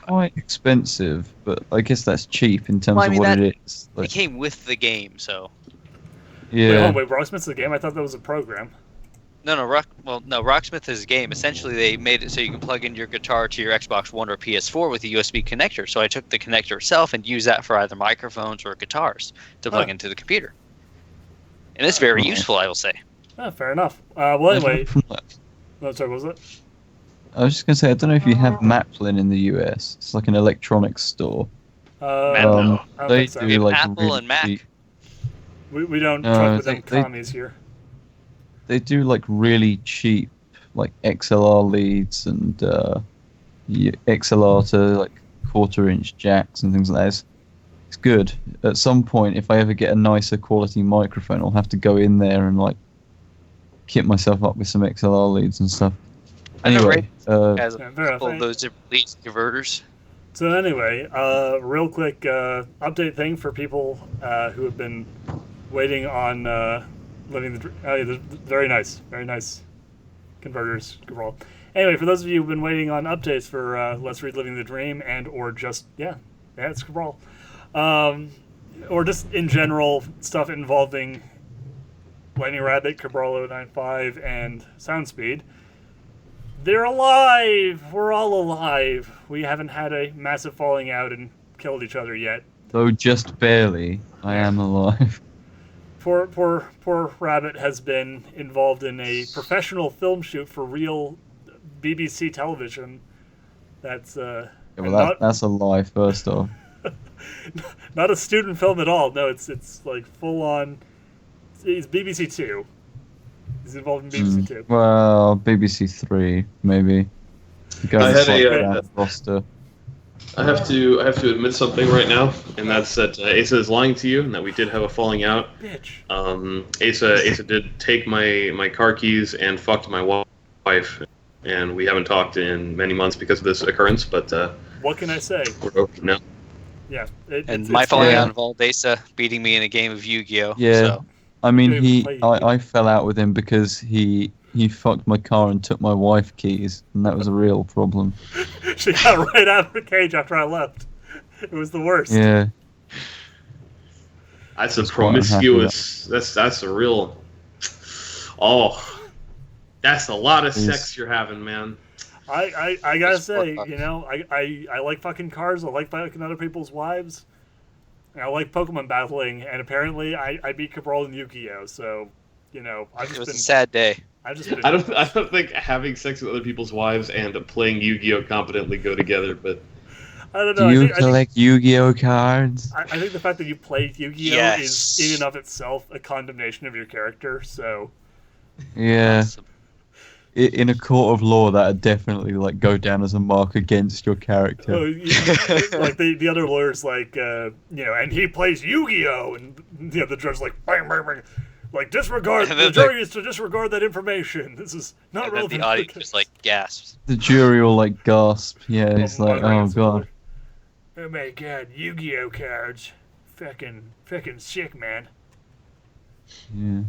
quite expensive, but I guess that's cheap in terms Well, I mean, of what that- it is. It came with the game, so. Yeah. Wait, Rocksmith's the game? I thought that was a program. No, Rocksmith is a game. Essentially, they made it so you can plug in your guitar to your Xbox One or PS4 with a USB connector. So I took the connector itself and used that for either microphones or guitars to plug into the computer. And it's very useful, I will say. Oh, fair enough. Well, anyway. Oh, sorry, what was it? I was just going to say, I don't know if you have Maplin in the US. It's like an electronics store. I don't They think so. do like Apple really and Mac. cheap. We don't truck with them they- commies here. They do like really cheap, like XLR leads and XLR to like 1/4-inch jacks and things like that. It's good. At some point, if I ever get a nicer quality microphone, I'll have to go in there and like kit myself up with some XLR leads and stuff. Anyway, As fair enough. all those different leads converters. So anyway, real quick update thing for people who have been waiting on living the dream. Very nice converters, Cabral. Anyway, for those of you who've been waiting on updates for Let's Read Living the Dream and or just it's Cabral, or just in general stuff involving Lightning Rabbit, Cabral 095, and Soundspeed. They're alive! We're all alive. We haven't had a massive falling out and killed each other yet. though just barely, I am alive. Poor Rabbit has been involved in a professional film shoot for real BBC television. That's That's a lie, first off. not a student film at all. No, it's like full on. It's BBC Two. He's involved in BBC Two. Well, BBC Three, maybe. I had a roster. I have to admit something right now, and that's that Asa is lying to you, and that we did have a falling out. Bitch. Asa did take my car keys and fucked my wife, and we haven't talked in many months because of this occurrence. But what can I say? we're over now. Yeah. And my falling yeah. out involved Asa beating me in a game of Yu-Gi-Oh! Yeah. So. I mean, Couldn't even play I fell out with him because he fucked my car and took my wife keys, and that was a real problem. She got right out of the cage after I left. It was the worst. Yeah. That's a That's quite promiscuous. That's a real. Oh, that's a lot of sex you're having, man. I gotta It's 4 say, bucks. you know, I like fucking cars. I like fucking other people's wives. And I like Pokemon battling, and apparently I beat Cabral in Yu-Gi-Oh! So, you know, It was a sad day. I've just been. I don't think having sex with other people's wives and playing Yu-Gi-Oh competently go together, but I don't know. Do you I think, collect Yu-Gi-Oh cards? I think the fact that you play Yu-Gi-Oh! Yes. is in and of itself a condemnation of your character. So Yeah. Awesome. In a court of law, that'd definitely like go down as a mark against your character. like the other lawyers, like you know, and he plays Yu-Gi-Oh! And you know, the judge's like, bang, bang, bang. Like, disregard. And The then jury is to disregard that information. This is not And then relevant. the audience just like gasps. The jury will like gasp. Yeah, it's like, oh god. Oh my god, Yu-Gi-Oh cards, fucking sick, man. Yeah.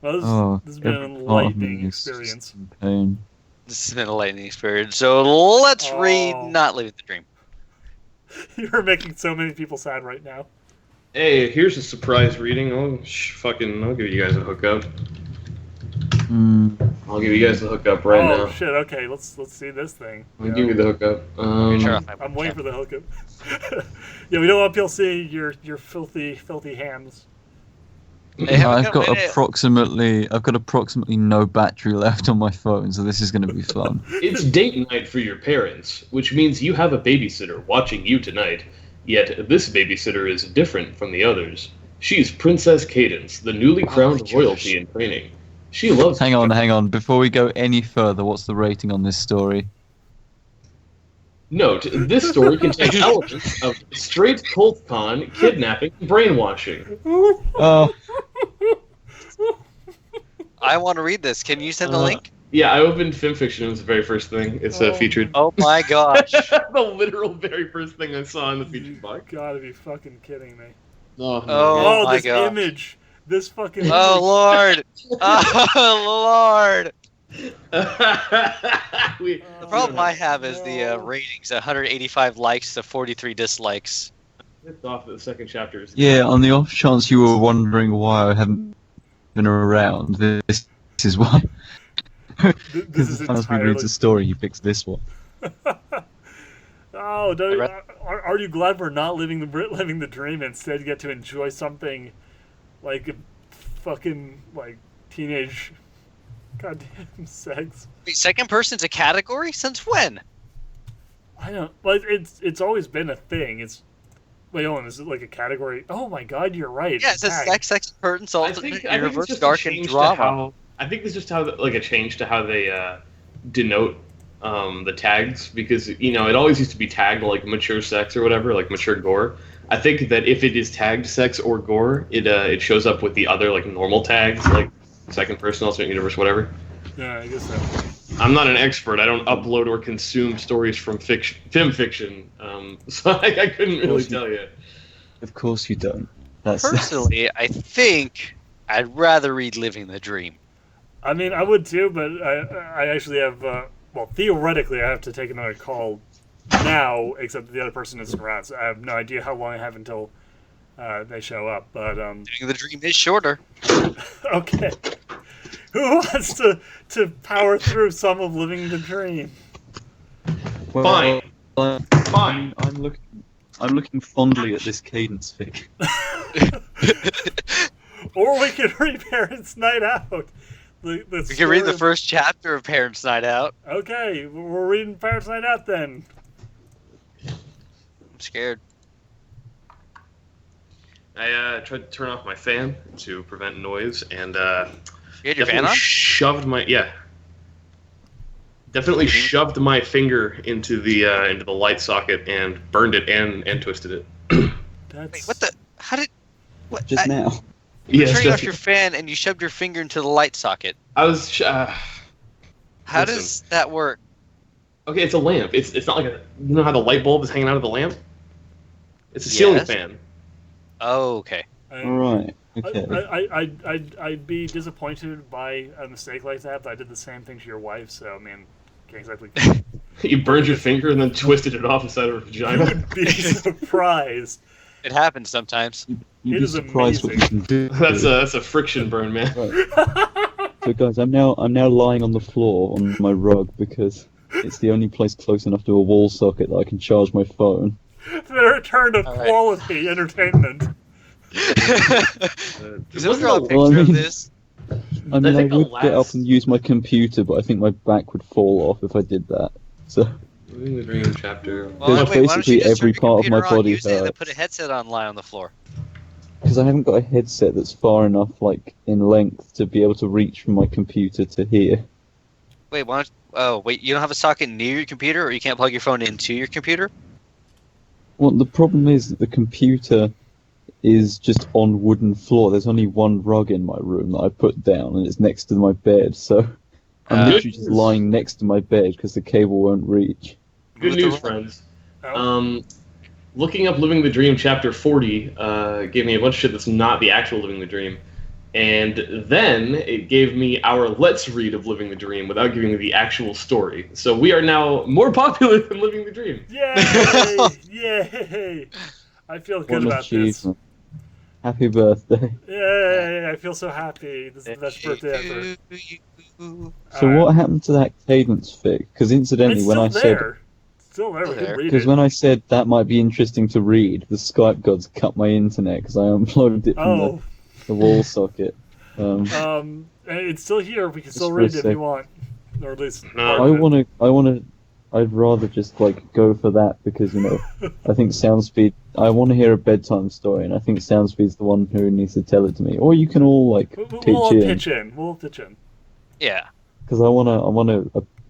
Well, this has been an every part of me enlightening is just experience. in pain. This has been a lightning experience. So let's read Oh. Not Living the Dream. You're making so many people sad right now. hey, here's a surprise reading. I'll give you guys a hookup. I'll give you guys the hookup right oh now. shit! Okay, let's see this thing. I'll give you the hookup. Turn off my I'm waiting webcam. for the hookup. Yeah, we don't want people seeing your filthy hams. Hey, have a I've got minute. approximately no battery left on my phone, so this is going to be fun. It's date night for your parents, which means you have a babysitter watching you tonight. Yet this babysitter is different from the others. She's Princess Cadence, the newly crowned gosh. royalty in training. She loves. Hang on. Before we go any further, what's the rating on this story? Note: this story contains elements of straight cult con, kidnapping, and brainwashing. Oh, I want to read this. Can you send the link? Yeah, I opened FimFiction. It was the very first thing. It's featured. Oh my gosh. The literal very first thing I saw in the featured box. You gotta be fucking kidding me. Oh, Oh my this gosh. image. This fucking. Oh image. Lord. Oh Lord. The problem I have is the ratings: 185 likes to 43 dislikes. It's off the second chapter. Yeah, on the off chance you were wondering why I haven't been around, this is why. This is Soundspeed entirely... reads a story, he picks this one. Oh, are you glad we're not living the dream and instead get to enjoy something like a fucking like teenage goddamn sex? Wait, second person's a category? Since when? I don't. Well, it's always been a thing. Wait, hold on. Is it like a category? Oh my god, you're right. Yeah, it says sex, second person, I alternate think it's universe, just dark a and change to drama. how. I think it's just how like a change to how they denote the tags, because it always used to be tagged like mature sex or whatever, like mature gore. I think that if it is tagged sex or gore, it shows up with the other like normal tags, like second person, alternate universe, whatever. Yeah, I guess so. I'm not an expert. I don't upload or consume stories from film fiction, so I couldn't really tell you. Of course you don't. Personally, I think I'd rather read Living the Dream. I mean, I would too, but I actually have. Well, theoretically, I have to take another call now, except the other person isn't around, so I have no idea how long I have until they show up. But Living the Dream is shorter. okay, who wants to power through some of Living the Dream? Fine. Fine. I'm looking fondly at this cadence fig. Or we could read Parents' Night Out. We can read the first chapter of Parents' Night Out. Okay, we're reading Parents' Night Out then. I'm scared. I tried to turn off my fan to prevent noise, and You had your fan on? Definitely shoved my finger into the light socket and burned it and twisted it. Wait, what the? How did? What? Just now. You're Yes, turning off your fan and you shoved your finger into the light socket. I was. How Listen. does that work? Okay, it's a lamp. It's not like you know how the light bulb is hanging out of the lamp. It's a ceiling Yes. fan. Oh, okay. Alright, okay. I'd be disappointed by a mistake like that, but I did the same thing to your wife, so I mean, can't exactly. You burned your finger and then twisted it off inside of her vagina. You'd be surprised. It happens sometimes. You'd It be is surprised what you can do. That's a friction burn, man. Right. So guys, I'm now lying on the floor on my rug because it's the only place close enough to a wall socket that I can charge my phone. The return of All right. quality entertainment. Is it draw a picture Well, I of mean- this? I mean, I think the would get up last- and use my computer, but I think my back would fall off if I did that. So, Living the Dream chapter. Because wait, why don't you basically just turn every your part of my computer on, body use it, and then hurts. put a headset on, lie on the floor. because I haven't got a headset that's far enough, like, in length to be able to reach from my computer to here. Wait, why don't? Oh, wait, you don't have a socket near your computer, or you can't plug your phone into your computer? Well, the problem is that the computer is just on wooden floor. There's only one rug in my room that I put down, and it's next to my bed, so I'm literally just lying next to my bed because the cable won't reach. Good Move the news, rug. friends. Oh. Looking up Living the Dream chapter 40 gave me a bunch of shit that's not the actual Living the Dream. And then it gave me our Let's Read of Living the Dream without giving me the actual story. So we are now more popular than Living the Dream. Yay! Yay! I feel What good an about this. achievement. Happy birthday. Yay! I feel so happy. This is the best birthday ever. So Alright. what happened to that cadence fig? Because incidentally, It's when still I said there. Still there. We Still can there. read because it. when I said that might be interesting to read, the Skype gods cut my internet because I unplugged it from Oh, the wall socket. it's still here. We can Just still for a read it if sec. you want, or at least. No. part of it. I wanna. I'd rather just like go for that because I think Soundspeed. I want to hear a bedtime story, and I think Soundspeed's the one who needs to tell it to me. Or you can all like We'll pitch in We'll pitch in. Yeah. because I want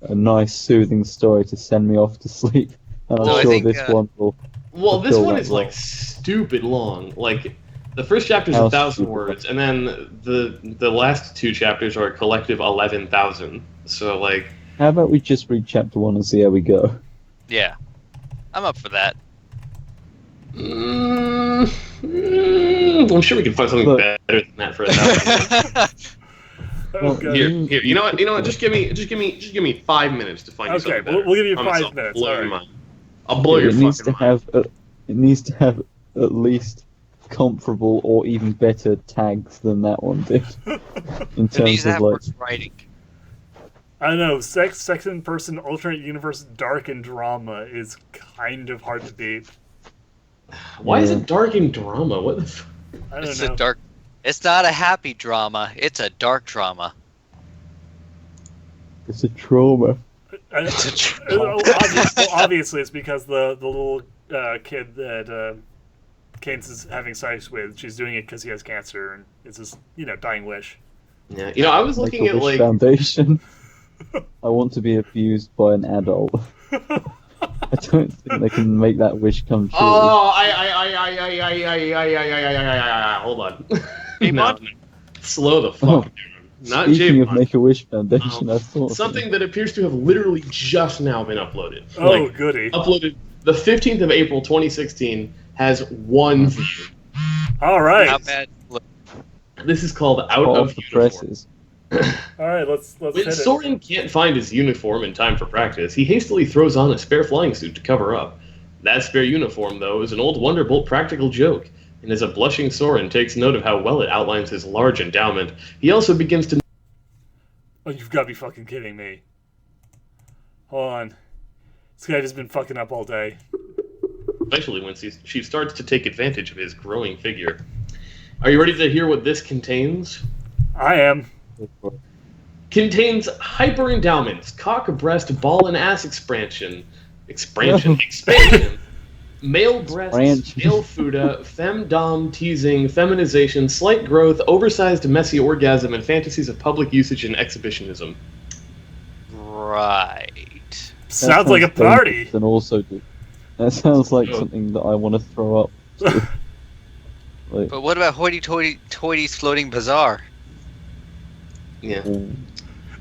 a nice soothing story to send me off to sleep, and I'm Well, I sure think, this one will. Well, this Fulfill one that is role. like stupid long. Like the first chapter is How 1,000 stupid. words, and then the last two chapters are a collective 11,000. So like, How about we just read chapter 1 and see how we go? Yeah. I'm up for that. I'm sure we can find something Look. better than that for 1,000. Oh, God. Here. You know what? Just give me 5 minutes to find you Okay, something better. we'll give you Promise 5 I'll minutes. blow All your right. mind. I'll blow your it needs to fucking mind. have it needs to have at least comparable or even better tags than that one did. In It needs terms to of have like, worse writing. I don't know. Second person alternate universe dark and drama is kind of hard to beat. Why is Yeah. it dark and drama? What the? I don't It's know. a dark. It's not a happy drama. It's a dark drama. it's a trauma. Obviously, it's because the little kid that Keynes is having sex with, she's doing it because he has cancer, and it's his dying wish. Yeah, I was looking at Make-A-Wish like. Foundation. I want to be abused by an adult. I don't think they can make that wish come true. Oh, hold on. No, slow the fuck down. Not Speaking of J-Mod. Make-A-Wish Foundation, I thought Something that appears to have literally just now been uploaded. Oh, goody. Uploaded the 15th of April, 2016, has 1 view. All right. How bad? Look, This is called Out hot of off the Uniform. presses. All right, let's When hit it. Soren can't find his uniform in time for practice, he hastily throws on a spare flying suit to cover up. That spare uniform, though, is an old Wonderbolt practical joke, and as a blushing Soren takes note of how well it outlines his large endowment, he also begins to... Oh, you've got to be fucking kidding me. Hold on. This guy has been fucking up all day. Especially when she starts to take advantage of his growing figure. Are you ready to hear what this contains? I am. Contains hyper endowments, cock, breast, ball, and ass expansion, male breasts, Expansion. male fuda, femdom teasing, feminization, slight growth, oversized messy orgasm, and fantasies of public usage and exhibitionism. right. Sounds like a party. And also, that sounds like Oh. something that I want to throw up. to. Like, But what about hoity-toity's floating bazaar? Yeah. what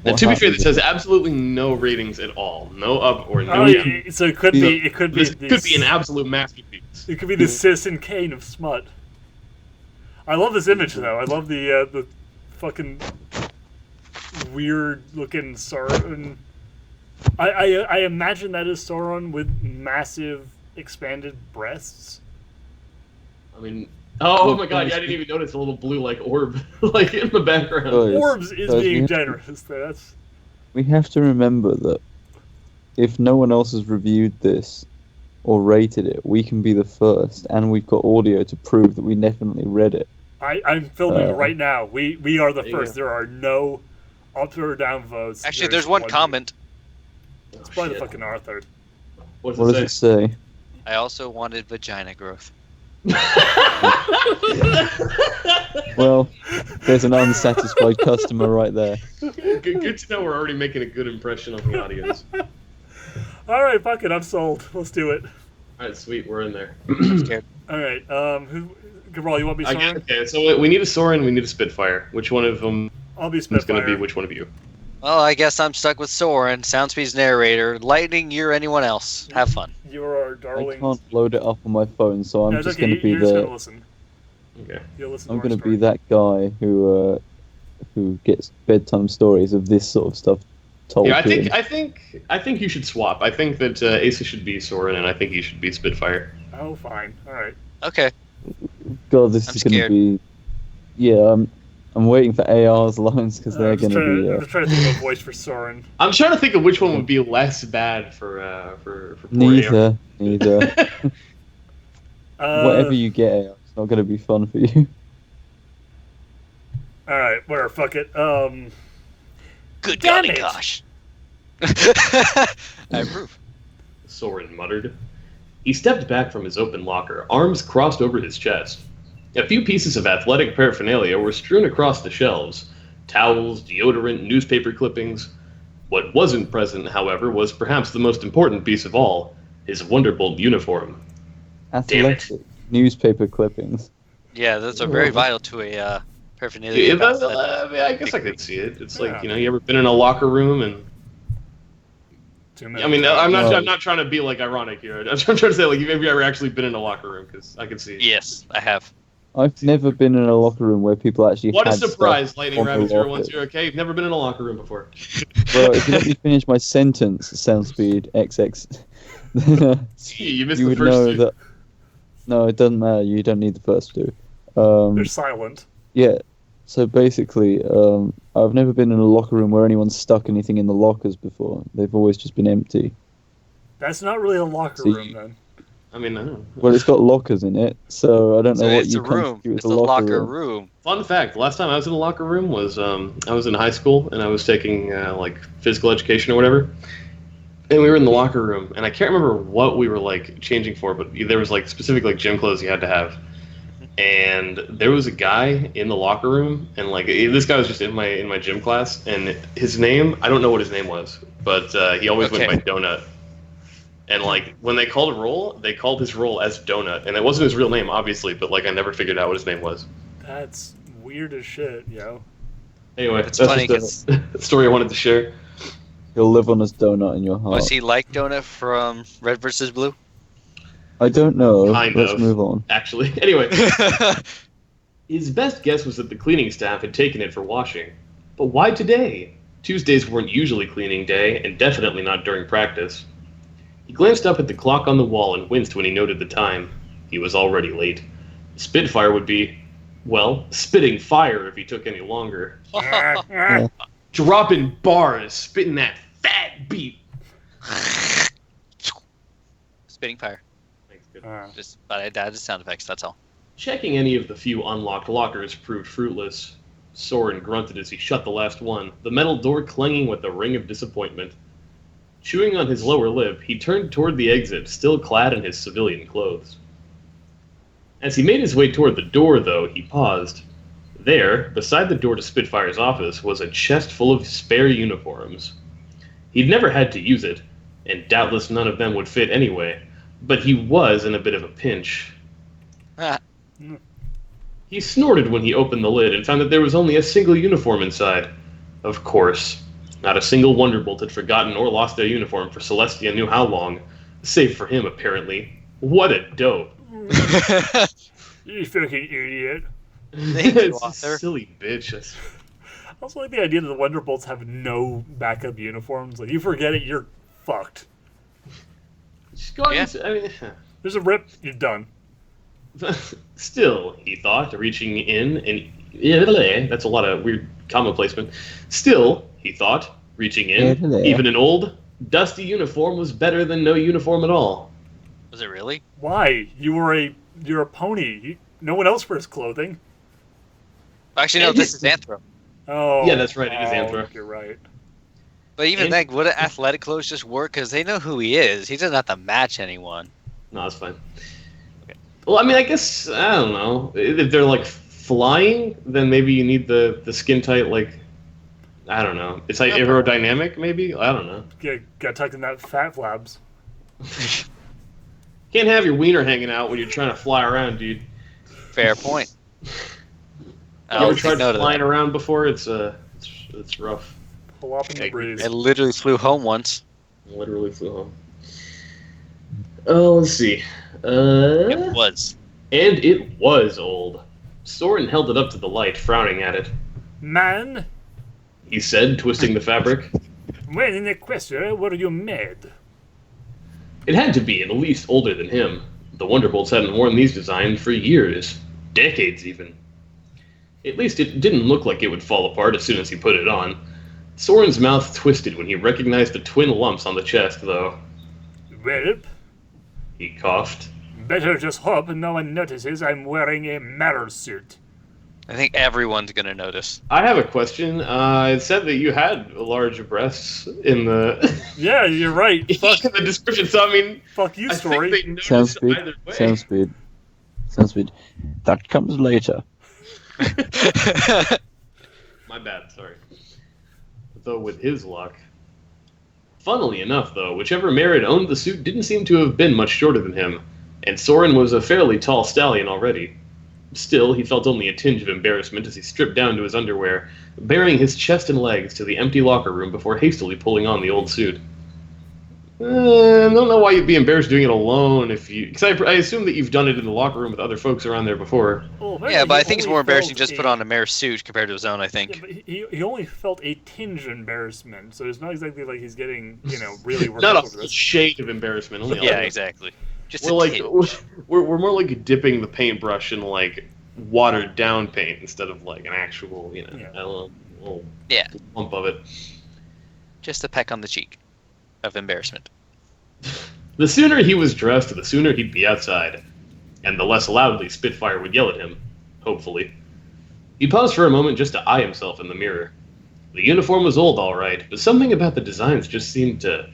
And to be fair, happens this has absolutely no ratings at all. No up or no Oh, down. yeah, so it could be. It could be. This could be an absolute masterpiece. It could be the Citizen Kane of smut. I love this image though. I love the fucking weird looking Sauron. I imagine that is Sauron with massive expanded breasts. I mean, oh my god, yeah, I didn't even notice a little blue like orb like in the background. Guys, Orbs is guys, being we- generous. That's we have to remember that if no one else has reviewed this or rated it, we can be the first, and we've got audio to prove that we definitely read it. I'm filming Uh, right now. We are the there you first. go. There are no up or down votes. Actually, there's one comment. It's probably the fucking Arthur. What What does does it say? I also wanted vagina growth. Well, there's an unsatisfied customer right there. Good to know we're already making a good impression on the audience. All right, fuck it. I'm sold. Let's do it. Alright, sweet, we're in there. I'm scared. All right. Cabral, you want me Sauron? Okay, so we need a Soren, we need a Spitfire. Which one of them I'll be is going Spitfire. to be which one of you? Well, I guess I'm stuck with Soren, Soundspeed's narrator. Lightning, you're anyone else. Have fun. You are our I darling. can't load it up on my phone, so I'm No, it's just okay. going to be You're just the. gonna listen. Okay. You'll listen. I'm to going our to be story. that guy who gets bedtime stories of this sort of stuff told Yeah, to him. I think you should swap. I think that Asa should be Soren, and I think you should be Spitfire. Oh, fine. All right. Okay. God, this I'm is going to scared. be. Yeah, I'm waiting for AR's lines because they're I'm just going to be. I'm just trying to think of a voice for Soren. I'm trying to think of which one would be less bad for poor AR. Neither. Whatever Uh, you get, AR, it's not going to be fun for you. All right. Whatever. Fuck it. Good Damn golly it. gosh. I approve. Soren muttered. He stepped back from his open locker, arms crossed over his chest. A few pieces of athletic paraphernalia were strewn across the shelves. Towels, deodorant, newspaper clippings. What wasn't present, however, was perhaps the most important piece of all, his Wonderbolt uniform. Damn it. Athletic newspaper clippings. Yeah, those are very vital to a paraphernalia. Yeah, about I mean, I guess I could see it. It's like, Yeah. you ever been in a locker room and... Too I many mean, times. I'm not trying to be, like, ironic here. I'm trying to say, like, have you ever actually been in a locker room? Because I can see it. Yes, I have. I've never been in a locker room where people actually What a had surprise, stuff Lightning on the Rabbit lockers. 010. Okay, you've never been in a locker room before. Well, if you let me finish my sentence, Soundspeed XX, You missed you the would first know two. that. No, it doesn't matter. You don't need the first two. They're silent. Yeah. So basically, I've never been in a locker room where anyone's stuck anything in the lockers before. They've always just been empty. That's not really a locker So room, you- then. I mean, I don't know. Well, it's got lockers in it, so I don't So know what it's you a room. constitute It's as a a locker room. Fun fact: last time I was in a locker room was I was in high school and I was taking like physical education or whatever, and we were in the locker room and I can't remember what we were like changing for, but there was like specific like gym clothes you had to have, and there was a guy in the locker room and like this guy was just in my gym class and his name I don't know what his name was, but he always went by Okay. Donut. And like when they called a roll, they called his roll as Donut, and it wasn't his real name, obviously. But like I never figured out what his name was. That's weird as shit, yo. Anyway, It's that's funny just a story I wanted to share. You'll live on as donut in your heart. Was he like Donut from Red vs. Blue? I don't know. Kind Let's of. move on. Actually, anyway, his best guess was that the cleaning staff had taken it for washing. But why today? Tuesdays weren't usually cleaning day, and definitely not during practice. He glanced up at the clock on the wall and winced when he noted the time. He was already late. Spitfire would be, well, spitting fire if he took any longer. Dropping bars, spitting that fat beat. Spitting fire. Thanks, good. But I added sound effects, that's all. Checking any of the few unlocked lockers proved fruitless. Soren grunted as he shut the last one, the metal door clanging with a ring of disappointment. Chewing on his lower lip, he turned toward the exit, still clad in his civilian clothes. As he made his way toward the door, though, he paused. There, beside the door to Spitfire's office, was a chest full of spare uniforms. He'd never had to use it, and doubtless none of them would fit anyway, but he was in a bit of a pinch. Ah, He snorted when he opened the lid and found that there was only a single uniform inside. Of course. Not a single Wonderbolt had forgotten or lost their uniform for Celestia knew how long. Save for him, apparently. What a dope. You fucking idiot. Thank you, It's a author. silly bitch. I also like the idea that the Wonderbolts have no backup uniforms. Like, you forget it, you're fucked. Just go Yeah. I mean, There's a rip, you're done. still, he thought, reaching in and... That's a lot of weird comma placement. Still, he thought, reaching in, even an old, dusty uniform was better than no uniform at all. Was it really? Why? You're a pony. No one else wears clothing. Actually, no, this is Anthro. Oh. Yeah, that's right, it is Anthro. You're right. But even And- then, would athletic clothes just work? Because they know who he is. He doesn't have to match anyone. No, that's fine. Well, I mean, I guess, I don't know. If they're, like, flying, then maybe you need the skin tight, like, I don't know. It's like aerodynamic, maybe? I don't know. Got tucked in that fat flabs. Can't have your wiener hanging out when you're trying to fly around, dude. Fair point. You I'll ever take tried note of flying that. around before? It's rough. Pull up in the Okay, breeze. I literally flew home once. Literally flew home. Oh, let's see. It was. And it was old. Soren held it up to the light, frowning at it. Man, He said, twisting the fabric. when in Equestria were you made? It had to be at least older than him. The Wonderbolts hadn't worn these designs for years. Decades, even. At least it didn't look like it would fall apart as soon as he put it on. Soren's mouth twisted when he recognized the twin lumps on the chest, though. Well, He coughed. better just hope no one notices I'm wearing a mirror suit. I think everyone's going to notice. I have a question. It said that you had large breasts in the Yeah, you're right. in the description, so I mean, Fuck you, I story. think they noticed Soundspeed. either way. Soundspeed. That comes later. My bad, sorry. Though with his luck. Funnily enough, though, whichever mare had owned the suit didn't seem to have been much shorter than him, and Soren was a fairly tall stallion already. Still, he felt only a tinge of embarrassment as he stripped down to his underwear, baring his chest and legs to the empty locker room before hastily pulling on the old suit. I don't know why you'd be embarrassed doing it alone because I assume that you've done it in the locker room with other folks around there before. Well, Yeah, but I think it's only more embarrassing felt just put on a mayor's suit compared to his own, I Yeah, think. but he only felt a tinge of embarrassment, so it's not exactly like he's getting, really worked Not up a over full this. shade of embarrassment. Only a Yeah, little. exactly. Just We're a like tinge. we're more like dipping the paintbrush in like watered down paint instead of like an actual Yeah. a little Yeah. lump of it. Just a peck on the cheek of embarrassment. The sooner he was dressed, the sooner he'd be outside, and the less loudly Spitfire would yell at him. Hopefully, he paused for a moment just to eye himself in the mirror. The uniform was old, all right, but something about the designs just seemed to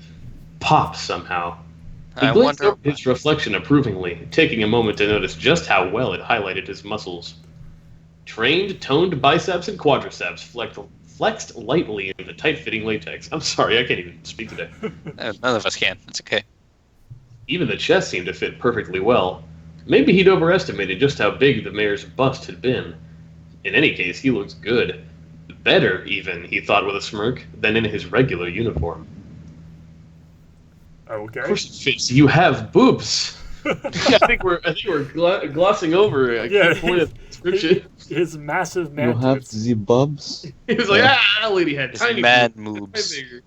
pop somehow. He I glanced wonder. over his reflection approvingly, taking a moment to notice just how well it highlighted his muscles. Trained, toned biceps and quadriceps flexed lightly in the tight-fitting latex. I'm sorry, I can't even speak today. None of us can. It's okay. Even the chest seemed to fit perfectly well. Maybe he'd overestimated just how big the mayor's bust had been. In any case, he looked good. Better, even, he thought with a smirk, than in his regular uniform. Okay. Of course it fits. You have boobs. I think we're glossing over a Yeah, key point of the description. His massive You man have tits. the bubs. He was like, that lady had His tiny mad boobs. moves. Way bigger.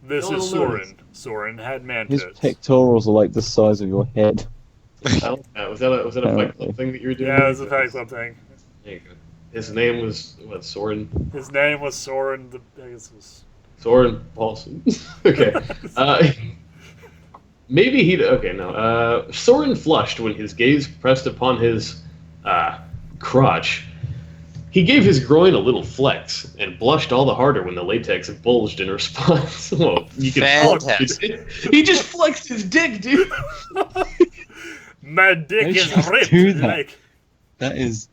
This No is one will notice. Soren. Soren had man His tits. pectorals are like the size of your head. I like that. Was that a Fight Apparently. Club thing that you were doing? Yeah, it was a Fight Club thing. There you go. His name was, what, Soren? His name was Soren. I guess it was. Soren Paulson. Okay. Maybe he'd. Okay, no. Soren flushed when his gaze pressed upon his crotch. He gave his groin a little flex and blushed all the harder when the latex bulged in response. Well, you can. Fantastic. He just flexed his dick, dude. My dick Why is should you ripped. do that? Like, That is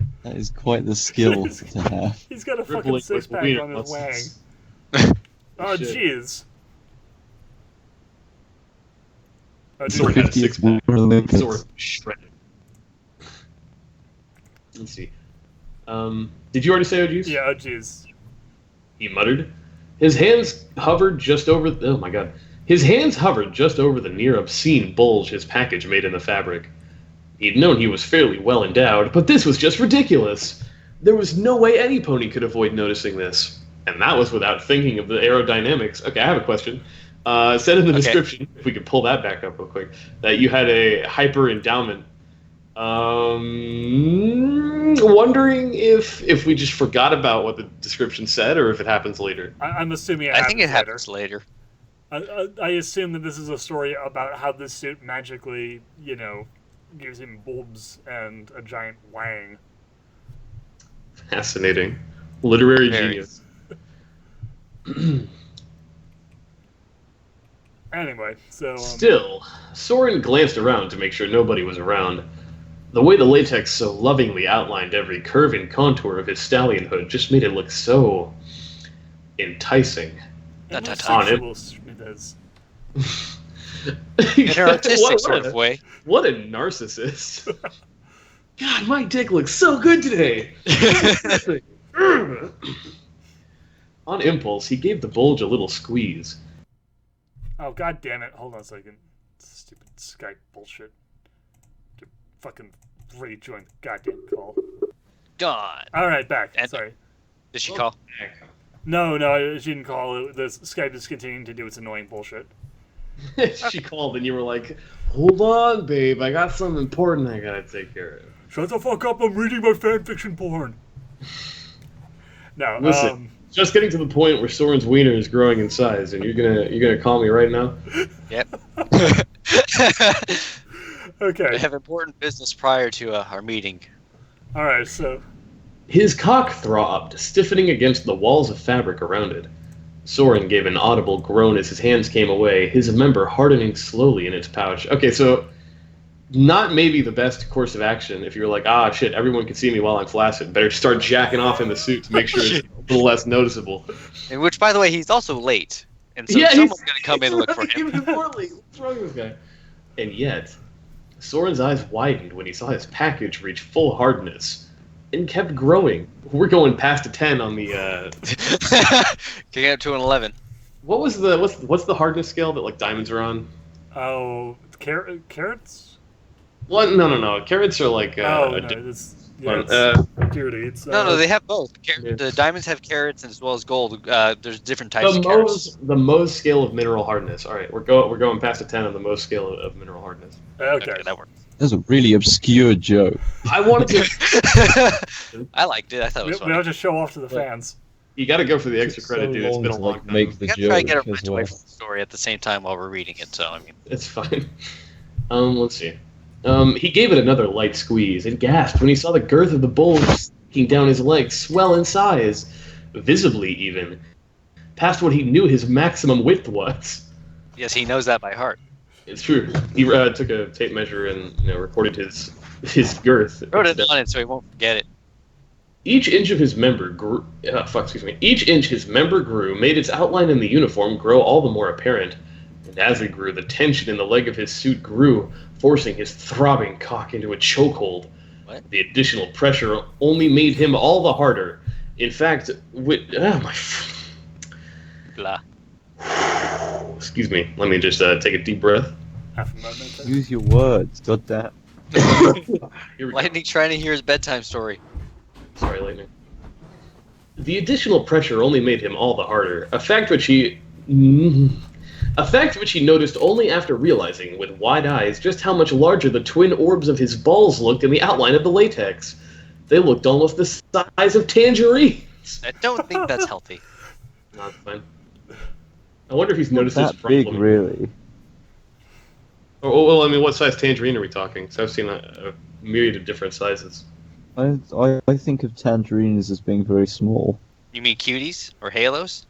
quite the skill to have. he's got a fucking Rippling six with pack wiener on his wang. muscles. Oh, Shit. jeez. Oh, Soren dude. had a 50th six-pack. Olympics. Soren shredded. Let's see. Did you already say OGs? Yeah, oh, jeez. He muttered. His hands hovered just over. Oh my god. His hands hovered just over the near obscene bulge his package made in the fabric. He'd known he was fairly well endowed, but this was just ridiculous. There was no way any pony could avoid noticing this. And that was without thinking of the aerodynamics. Okay, I have a question. It said in the description, if we could pull that back up real quick, that you had a hyper endowment. Wondering if we just forgot about what the description said, or if it happens later. I'm assuming I think it happens happens later. I assume that this is a story about how this suit magically, gives him boobs and a giant wang. Fascinating. Literary Very. genius. Anyway, so Still, Soren glanced around to make sure nobody was around. The way the latex so lovingly outlined every curve and contour of his stallion hood just made it look so enticing. On it is. In an artistic What sort a- of way. What a narcissist. God, my dick looks so good today. On impulse, he gave the bulge a little squeeze. Oh, god damn it. Hold on a second. Stupid Skype bullshit. Get fucking rejoin the goddamn call. Gone. Alright, back. And- Sorry. Did she call? No, she didn't call. The Skype is continuing to do its annoying bullshit. She called and you were like, hold on, babe, I got something important I gotta take care of. Shut the fuck up, I'm reading my fanfiction porn. No, Listen, just getting to the point where Soren's wiener is growing in size, and you're gonna call me right now? Yep. okay. I have important business prior to our meeting. Alright, so His cock throbbed, stiffening against the walls of fabric around it. Soren gave an audible groan as his hands came away, his member hardening slowly in its pouch. Okay, so not maybe the best course of action if you're like, shit, everyone can see me while I'm flaccid. Better start jacking off in the suit to make sure it's a little less noticeable. In which, by the way, he's also late. And so Yeah, someone's going to come in and look for he's him. even more late. What's wrong with this guy? And yet, Soren's eyes widened when he saw his package reach full hardness and kept growing. We're going past a 10 on the Can get up to an 11. what's the hardness scale that like diamonds are on? Oh, carrots? What? No. Carrots are like it's purity. It's No, they have both. Yeah. The diamonds have carrots as well as gold. There's different types of carrots. the Mohs scale of mineral hardness. All right, we're going past a 10 on the Mohs scale of mineral hardness. Okay. Okay, that works. That's a really obscure joke. I wanted to. I liked it. I thought it was We funny. don't just show off to the fans. You got to go for the extra Took credit, so dude. It's long been a to, long like, time. make the We gotta try to get our joke as minds away well. from the story at the same time while we're reading it. So I mean, It's fine. Let's see. He gave it another light squeeze and gasped when he saw the girth of the bulge sticking down his legs swell in size, visibly even, past what he knew his maximum width was. yes, he knows that by heart. It's true. He took a tape measure and recorded his girth. Wrote it on it so he won't forget it. Each inch of his member grew. Each inch his member grew made its outline in the uniform grow all the more apparent. And as it grew, the tension in the leg of his suit grew, forcing his throbbing cock into a chokehold. What? The additional pressure only made him all the harder. In fact, Blah. Excuse me. Let me just take a deep breath. Half a moment. Use your words, goddamn. Here we go. Lightning trying to hear his bedtime story. Sorry, Lightning. The additional pressure only made him all the harder, a fact which he noticed only after realizing, with wide eyes, just how much larger the twin orbs of his balls looked in the outline of the latex. They looked almost the size of tangerines. I don't think that's healthy. Not fine. I wonder if he's noticed this That big, problem. really. Oh, well, I mean, what size tangerine are we talking? So I've seen a myriad of different sizes. I think of tangerines as being very small. You mean cuties or halos?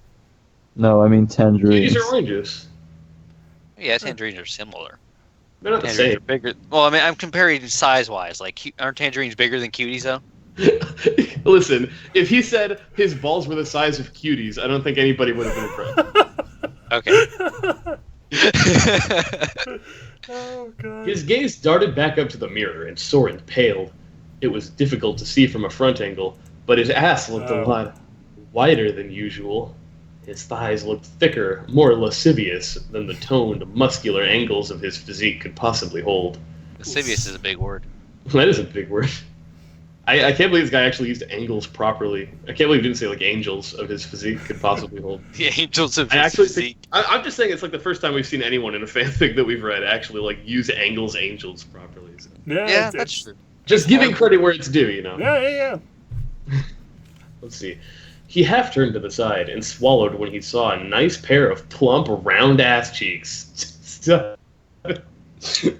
No, I mean tangerines. These are oranges. Yeah, tangerines are similar. They're not the Tangerines same. are bigger. Well, I mean, I'm comparing size-wise. Like, aren't tangerines bigger than cuties, though? Listen, if he said his balls were the size of cuties, I don't think anybody would have been impressed. Okay. Oh god. His gaze darted back up to the mirror, and Soren paled. It was difficult to see from a front angle, but his ass looked a lot wider than usual. His thighs looked thicker, more lascivious than the toned, muscular angles of his physique could possibly hold. Lascivious is a big word. That is a big word. I can't believe this guy actually used angles properly. I can't believe he didn't say, like, angels of his physique could possibly hold. The angels of I his actually physique. I'm just saying it's like the first time we've seen anyone in a fanfic that we've read actually, like, use angels properly. So. Yeah, that's true. Just giving credit where it's due, you know. Yeah. Let's see. He half turned to the side and swallowed when he saw a nice pair of plump, round ass cheeks.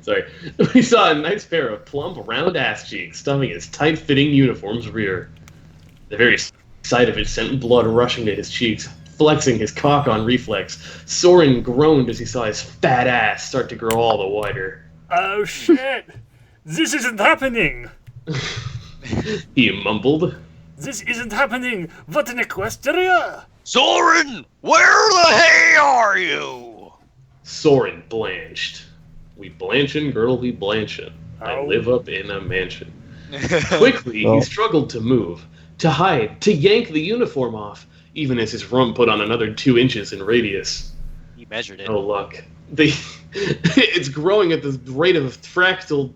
Sorry. He saw a nice pair of plump, round ass cheeks stuffing his tight fitting uniform's rear. The very sight of it sent blood rushing to his cheeks, flexing his cock on reflex. Soren groaned as he saw his fat ass start to grow all the wider. Oh shit! This isn't happening! He mumbled. This isn't happening! What an Equestria! Soren, where the hay are you? Soren blanched. We blanchin', girl, we blanchin'. I Oh. live up in a mansion. Quickly, Well. he struggled to move, to hide, to yank the uniform off, even as his rump put on another 2 inches in radius. He measured it. No luck. It's growing at the rate of fractal.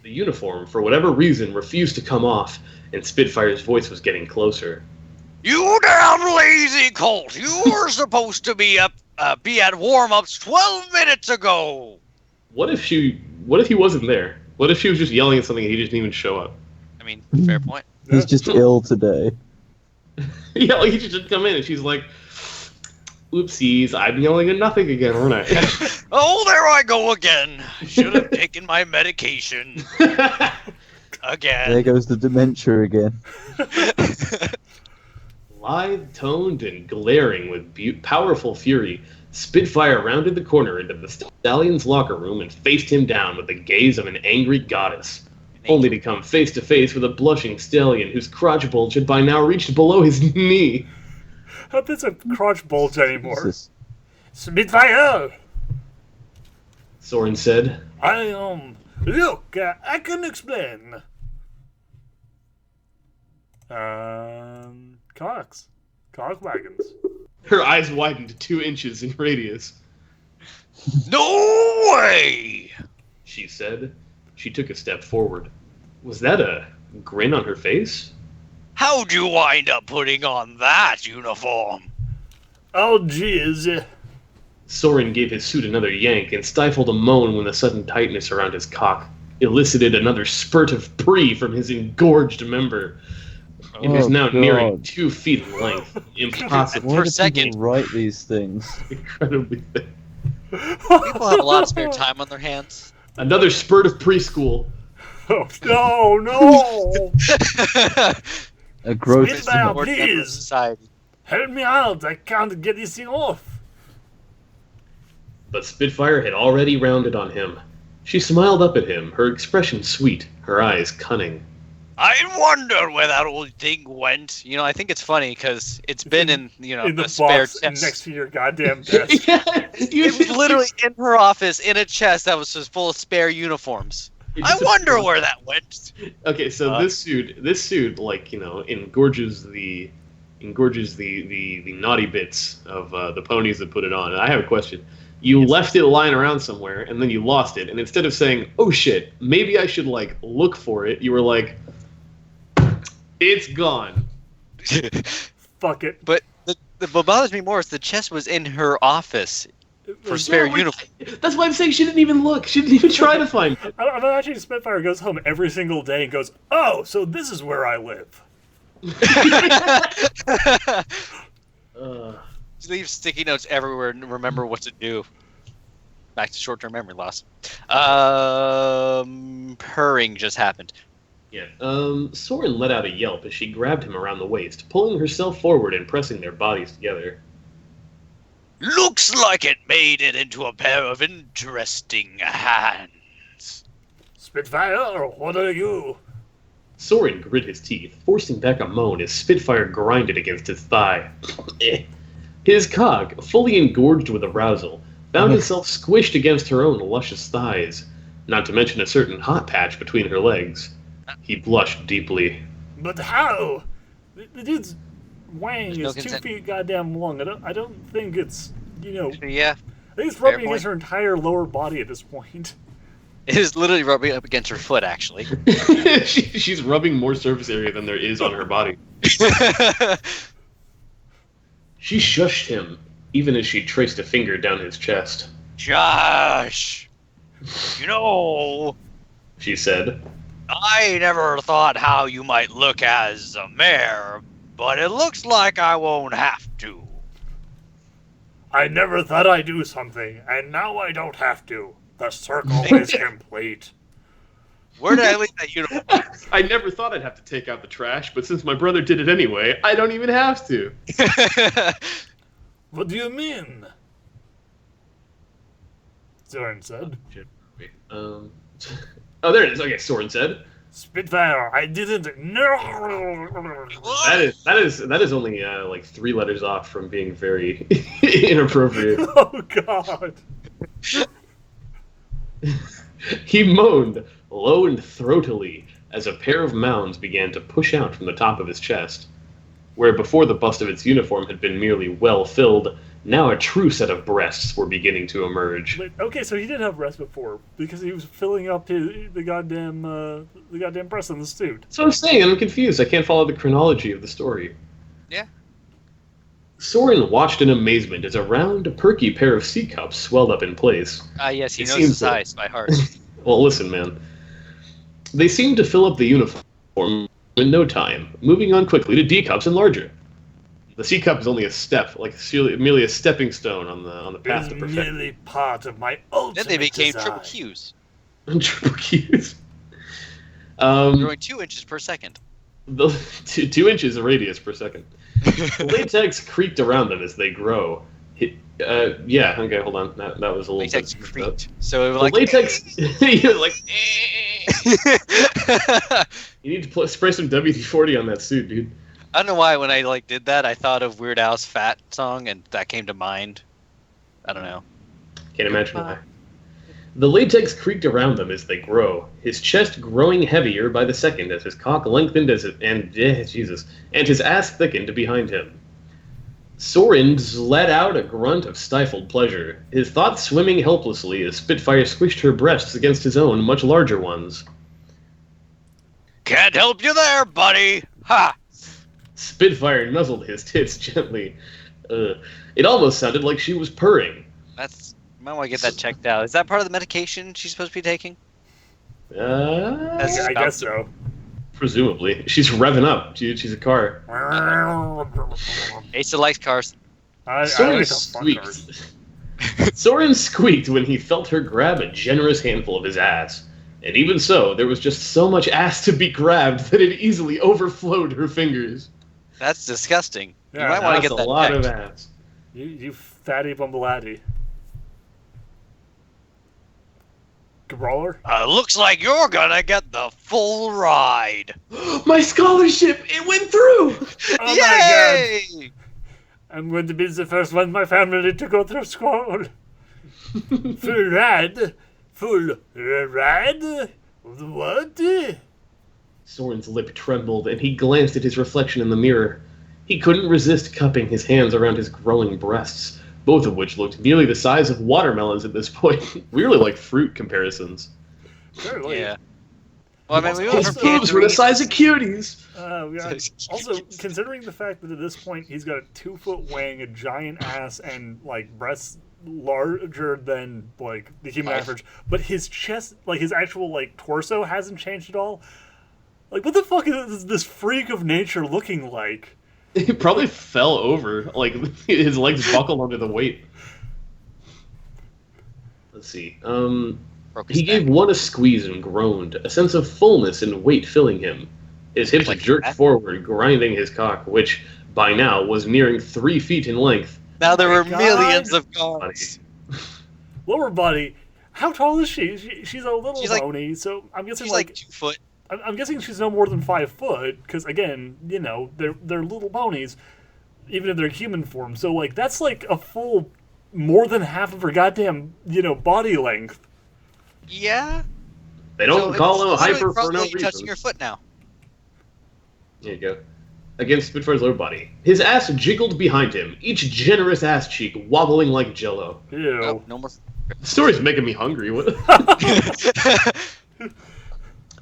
The uniform, for whatever reason, refused to come off, and Spitfire's voice was getting closer. You damn lazy colt! You were supposed to be at warm-ups 12 minutes ago. What if he wasn't there? What if she was just yelling at something and he didn't even show up? I mean, fair point. He's just ill today. Yeah, like he just didn't come in, and she's like, "Oopsies, I'm yelling at nothing again, aren't I?" Oh, there I go again. Should have taken my medication again. There goes the dementia again. Lithe-toned and glaring with powerful fury, Spitfire rounded the corner into the stallion's locker room and faced him down with the gaze of an angry goddess, only to come face to face with a blushing stallion whose crotch bulge had by now reached below his knee. How does a crotch bulge anymore? Jesus. Spitfire! Soren said. Look, I can explain. Cocks. Cock wagons. Her eyes widened 2 inches in radius. No way! She said. She took a step forward. Was that a grin on her face? How'd you wind up putting on that uniform? Oh, jeez. Soren gave his suit another yank and stifled a moan when the sudden tightness around his cock elicited another spurt of pee from his engorged member. It was now nearing 2 feet in length. Impossible. Why Per do second. people write these things? Incredibly thick. People have a lot of spare time on their hands. Another spurt of preschool. Oh, no! A gross. Spitfire, More member of please. society. Help me out! I can't get this thing off! But Spitfire had already rounded on him. She smiled up at him, her expression sweet, her eyes cunning. I wonder where that old thing went. You know, I think it's funny because it's been in, you know, In the a spare box chest. next to your goddamn desk. It was literally in her office in a chest that was just full of spare uniforms. I wonder where that went. Okay, so this suit, like, you know, engorges the naughty bits of the ponies that put it on. And I have a question. You left it lying around somewhere, and then you lost it. And instead of saying, "Oh shit, maybe I should like look for it," you were like, "It's gone." Fuck it. But what bothers me more is the chest was in her office for spare uniform. That's why I'm saying she didn't even look. She didn't even try to find it. I imagine Spitfire goes home every single day and goes, "Oh, so this is where I live." Just leave sticky notes everywhere and remember what to do. Back to short-term memory loss. Purring just happened. Yeah. Soren let out a yelp as she grabbed him around the waist, pulling herself forward and pressing their bodies together. Looks like it made it into a pair of interesting hands. Spitfire, what are you? Soren grit his teeth, forcing back a moan as Spitfire grinded against his thigh. His cock, fully engorged with arousal, found itself squished against her own luscious thighs, not to mention a certain hot patch between her legs. He blushed deeply. But how? The dude's wang There's no is 2 consent. feet goddamn long. I don't think it's, you know, Yeah, I think it's Fair rubbing against point. her entire lower body at this point. it is literally rubbing up against her foot, actually. She's rubbing more surface area than there is on her body. She shushed him, even as she traced a finger down his chest. Josh, you know, She said. I never thought how you might look as a mayor, but it looks like I won't have to. I never thought I'd do something, and now I don't have to. The circle is complete. Where did I leave that uniform? I never thought I'd have to take out the trash, but since my brother did it anyway, I don't even have to. What do you mean? Soren said. Oh, there it is. Okay, Soren said. Spitfire, I didn't. No. That is only like 3 letters off from being very inappropriate. Oh God. He moaned, low and throatily, as a pair of mounds began to push out from the top of his chest. Where before the bust of its uniform had been merely well filled, now a true set of breasts were beginning to emerge. But, okay, so he did have breasts before because he was filling up the goddamn breasts in the suit. So I'm saying, I'm confused. I can't follow the chronology of the story. Yeah. Soren watched in amazement as a round, perky pair of C cups swelled up in place. Yes, he It knows seems his size by heart. Well, listen, man. They seemed to fill up the uniform in no time, moving on quickly to D cups and larger. The C cup is only a step, like merely a stepping stone on the path to It is perfection. merely part of my ultimate Then they became design. triple Qs, Triple Qs. growing 2 inches per second. The 2 inches of radius per second. The latex creaked around them as they grow. Yeah, okay, hold on. That was a little Latex bit. creaked. So it was The like latex. You're like. You need to spray some WD-40 on that suit, dude. I don't know why when I like did that I thought of Weird Al's Fat song and that came to mind. I don't know. Can't imagine why. The latex creaked around them as they grow, his chest growing heavier by the second as his cock lengthened and his ass thickened behind him. Soren let out a grunt of stifled pleasure, his thoughts swimming helplessly as Spitfire squished her breasts against his own much larger ones. Can't help you there, buddy! Ha! Spitfire nuzzled his tits gently. It almost sounded like she was purring. That's... You might want to get that checked out. Is that part of the medication she's supposed to be taking? I guess so. Presumably. She's revving up, dude. She's a car. Asa likes cars. I Soren like the fun cars. squeaked. Soren squeaked when he felt her grab a generous handful of his ass. And even so, there was just so much ass to be grabbed that it easily overflowed her fingers. That's disgusting. Yeah, you might want to That's get that a lot checked. of ass. You fatty bumbleaddy. Cabral? Looks like you're gonna get the full ride. My scholarship! It went through! Oh Yay! my god! I'm going to be the first one in my family to go through school. Full ride? Full ride? What? Soren's lip trembled, and he glanced at his reflection in the mirror. He couldn't resist cupping his hands around his growing breasts, both of which looked nearly the size of watermelons at this point. We really like fruit comparisons. Surely. Yeah. Well, I mean, we went His from boobs were the size of cuties! Also, considering the fact that at this point he's got a 2 foot wang, a giant ass, and like breasts larger than like the human average, but his chest, like his actual like torso, hasn't changed at all. Like, what the fuck is this freak of nature looking like? He probably fell over. Like, his legs buckled under the weight. Let's see. Broke his He gave neck. one a squeeze and groaned, a sense of fullness and weight filling him. His hips Like jerked that? forward, grinding his cock, which, by now, was nearing 3 feet in length. Now there my were God. millions of cars. Lower body. How tall is she? She's a little She's like- bony, so I'm guessing She's like like 2 foot. I'm guessing she's no more than 5 foot, because again, you know, they're little ponies, even if they're human form. So like that's like a full, more than half of her goddamn, you know, body length. Yeah. They don't So call him it's hyper literally for no probably reason. touching your foot now. There you go. Against Spitfire's lower body. His ass jiggled behind him, each generous ass cheek wobbling like jello. Ew. Oh, no more. The story's making me hungry. What?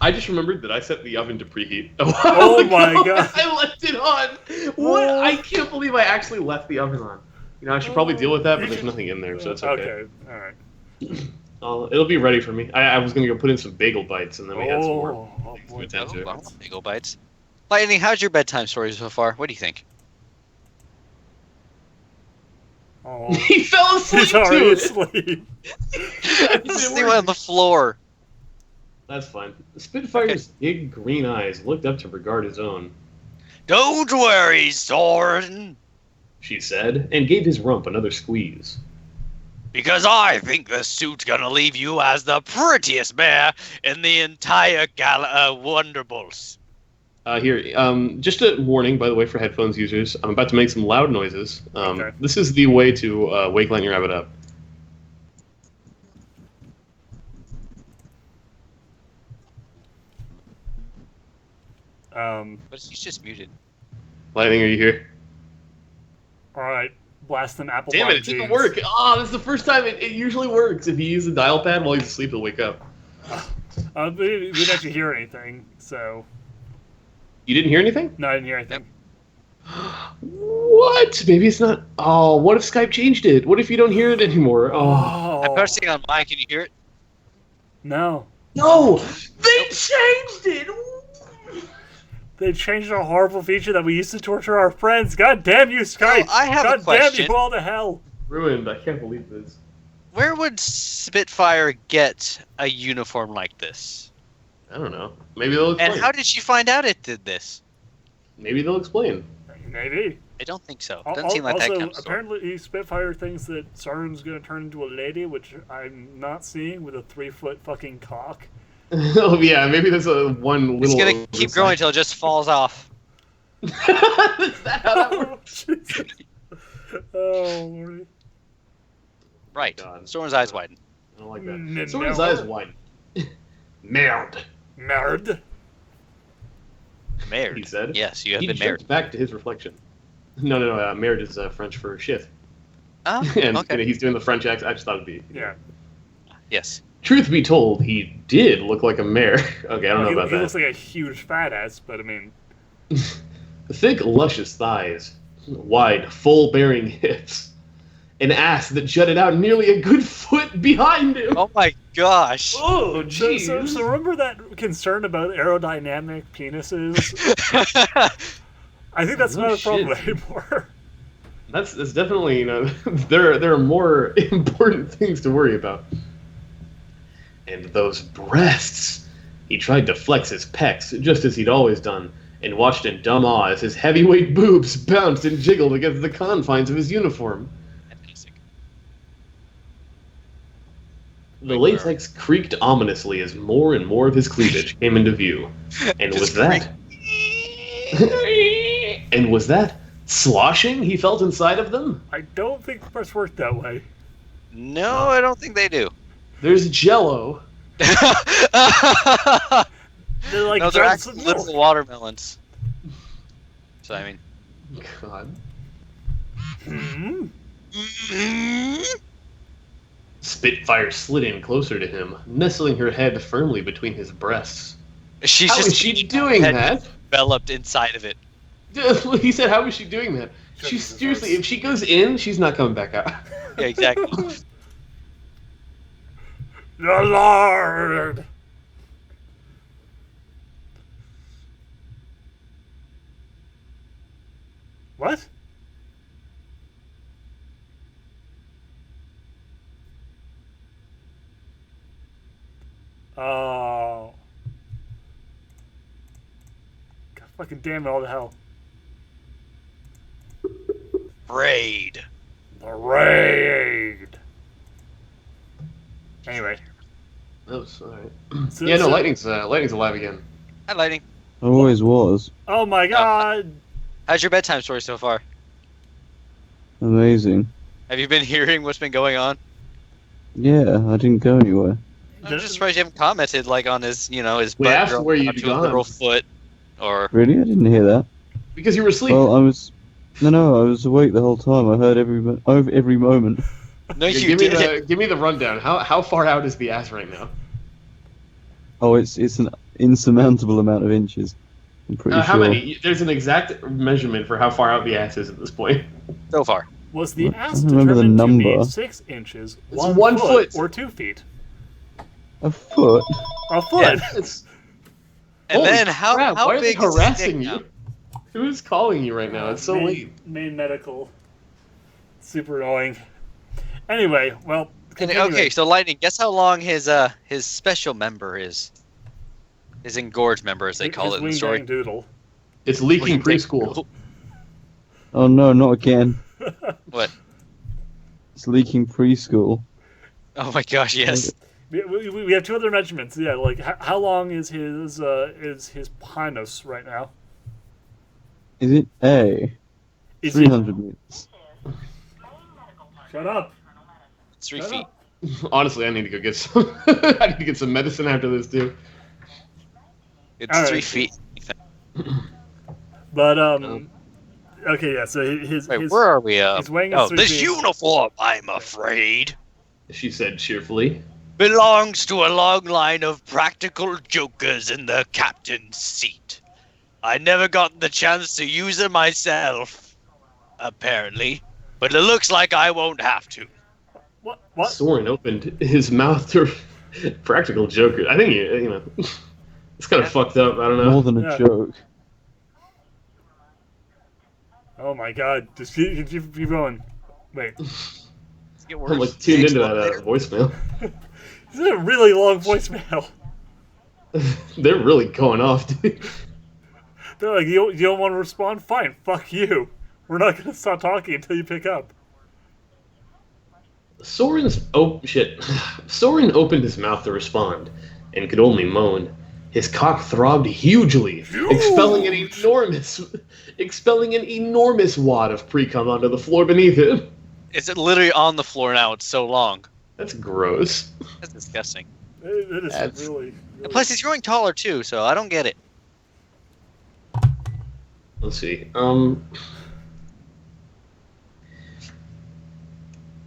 I just remembered that I set the oven to preheat. Oh my God. I left it on. What? Oh. I can't believe I actually left the oven on. You know, I should probably deal with that, but there's nothing in there, so it's okay. Okay, all right. It'll be ready for me. I was gonna go put in some bagel bites, and then we had some more. Oh boy. Good time to it. Oh, bagel bites. Lightning, how's your bedtime story so far? What do you think? Oh. He fell asleep He's already too. asleep. He went on the floor. That's fine. Spitfire's big green eyes looked up to regard his own. Don't worry, Soren. She said, and gave his rump another squeeze. Because I think this suit's gonna leave you as the prettiest bear in the entire Wonderbolts. Here, just a warning, by the way, for headphones users. I'm about to make some loud noises. Okay. This is the way to wake Lightning Rabbit up. But he's just muted. Lightning, are you here? All right, blast them apple. Damn it, it didn't work. Oh, this is the first time it usually works. If you use the dial pad while he's asleep, he'll wake up. We didn't actually hear anything, so You didn't hear anything? no, I didn't hear anything. What? Maybe it's not. Oh, what if Skype changed it? What if you don't hear it anymore? Oh. I'm posting on mine. Can you hear it? No, No! They changed it! they changed a horrible feature that we used to torture our friends. God damn you, Skype! I have a God damn question. you all to hell! Ruined. I can't believe this. Where would Spitfire get a uniform like this? I don't know. Maybe they'll explain. And how did she find out it did this? Maybe they'll explain. Maybe. I don't think so. Doesn't seem like also, that kind of story. apparently, Spitfire thinks that Soren's gonna turn into a lady, which I'm not seeing with a 3 foot fucking cock. Oh yeah, maybe there's a one It's little. gonna keep growing until it just falls off. Is that how that works? Jesus. Oh, Lordy. Right. God. Soren's eyes widen. I don't like that. No. Someone's eyes wide. Merde. Merd. Married. He said. Yes, you have He been married. jerked back to his reflection. No. Merde is French for shit. Oh, And okay. he's doing the French accent. I just thought it'd be. Yeah. Yes. Truth be told, he did look like a mare. Okay, I don't know about He that. looks like a huge fat ass, but I mean, Thick, luscious thighs, wide, full-bearing hips, an ass that jutted out nearly a good foot behind him. Oh my gosh. Oh, so jeez. remember that concern about aerodynamic penises? I think that's No not a problem shit. anymore. That's definitely, there are more important things to worry about. And those breasts. He tried to flex his pecs, just as he'd always done, and watched in dumb awe as his heavyweight boobs bounced and jiggled against the confines of his uniform. The latex creaked ominously as more and more of his cleavage came into view. And was that... and was that sloshing he felt inside of them? I don't think parts work that way. No, I don't think they do. There's jello. They're like No, they're giants actually of little milk. watermelons. So, I mean... God. Hmm? Spitfire slid in closer to him, nestling her head firmly between his breasts. She's How just is she doing head that? developed inside of it. He said, how is she doing that? She's seriously, if she goes in, she's not coming back out. Yeah, exactly. The Lord! What? Oh. God fucking damn it, all the hell. Raid. The raid! Anyway. That was alright. So- Yeah, no, so- lightning's alive again. Hi, Lighting. Always was. Oh my god! How's your bedtime story so far? Amazing. Have you been hearing what's been going on? Yeah, I didn't go anywhere. I'm just surprised you haven't commented, like, on his, his We butt asked growing where out you'd to a gone. literal foot, or... Really? I didn't hear that. Because you were asleep. Well, I was... No, I was awake the whole time. I heard every moment. No, Yeah, you didn't. give me the rundown. How far out is the ass right now? Oh, it's an insurmountable amount of inches. I'm pretty sure. How many? There's an exact measurement for how far out the ass is at this point. So far. Was the I ass don't remember the determined to be number. 6 inches, It's 1 1 foot. or 2 feet? A foot? A foot! Yeah. It's, And holy then how crap, how why are they big is his harassing dick you? now? Who is calling you right now? It's so late. Main medical. Super annoying. Anyway, well. And, continuing. okay, so Lightning, guess how long his special member is? His engorged member, as they call His it in the wing story. bang doodle. It's leaking preschool. Oh no, not again. What? It's leaking preschool. Oh my gosh, yes. We have 2 other measurements. Yeah, like how long is his pinus right now? Is it A? Is 300 meters. Shut up. It's 3 Shut feet. up. Honestly, I need to go get some. I need to get some medicine after this too. It's All right. 3 feet. But okay, yeah. So his Wait, his where are we? his wing is Oh, 3 this feet. uniform, I'm afraid, She said cheerfully. belongs to a long line of practical jokers in the captain's seat. I never got the chance to use it myself, apparently, but it looks like I won't have to. What? Soren opened his mouth to practical joker. I think it's kind of fucked up. I don't know. More than a Yeah. joke. Oh my god! Just keep going. Wait, Let's get I'm worse. like tuned into Explode that later. voicemail. this is a really long voicemail. They're really going off, dude. They're like, you don't want to respond? Fine, fuck you. We're not gonna stop talking until you pick up. Soren opened his mouth to respond, and could only moan. His cock throbbed hugely, expelling an enormous wad of pre-cum onto the floor beneath it. It's literally on the floor now. It's so long. That's gross. That's disgusting. It is That's- really. And plus, he's growing taller too, so I don't get it. Let's see.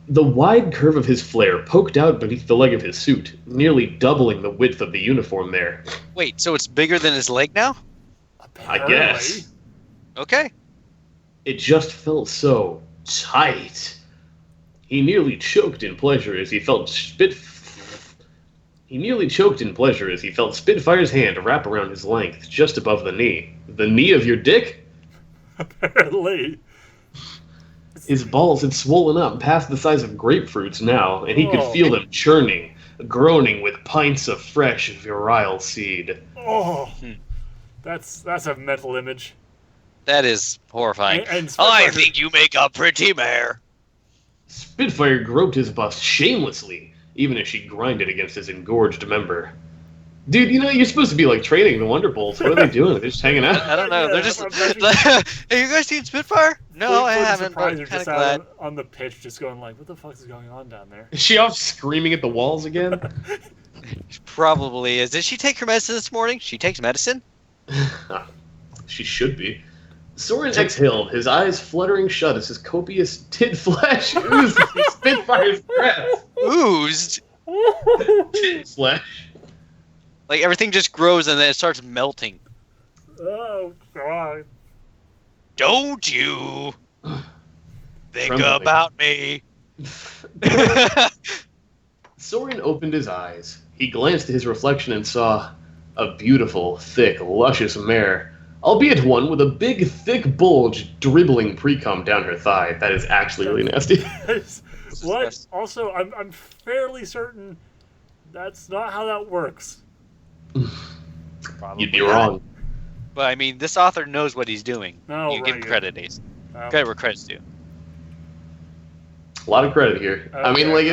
The wide curve of his flare poked out beneath the leg of his suit, nearly doubling the width of the uniform there. Wait, so it's bigger than his leg now? I guess. Okay. It just felt so tight. He nearly choked in pleasure as he felt Spitfire's hand wrap around his length, just above the knee. The knee of your dick? Apparently. His balls had swollen up past the size of grapefruits now, and he could feel them churning, groaning with pints of fresh, virile seed. Oh, that's a mental image. That is horrifying. And I think you make a pretty mare. Spitfire groped his bust shamelessly, even as she grinded against his engorged member. Dude, you're supposed to be like training the Wonder Bolts. What are they doing? They're just hanging out? I don't know. Yeah, They're just. Have you guys seen Spitfire? No, I haven't. I'm Just kind of glad. out on the pitch, just going like, "What the fuck is going on down there?" Is she off screaming at the walls again? Probably is. Did she take her medicine this morning? She takes medicine? She should be. Soren exhaled, his eyes fluttering shut as his copious tit flesh oozed from Spitfire's breath. Oozed? Tit flesh. Like everything just grows and then it starts melting. Oh God! Don't you think Trembling. about me? Soren opened his eyes. He glanced at his reflection and saw a beautiful, thick, luscious mare, albeit one with a big, thick bulge dribbling pre-cum down her thigh. That is actually really nasty. What? Also, I'm fairly certain that's not how that works. You'd be wrong. But I mean, this author knows what he's doing. No, you give him credit, Ace. Credit where credit's due. A lot of credit here. Okay, I mean, like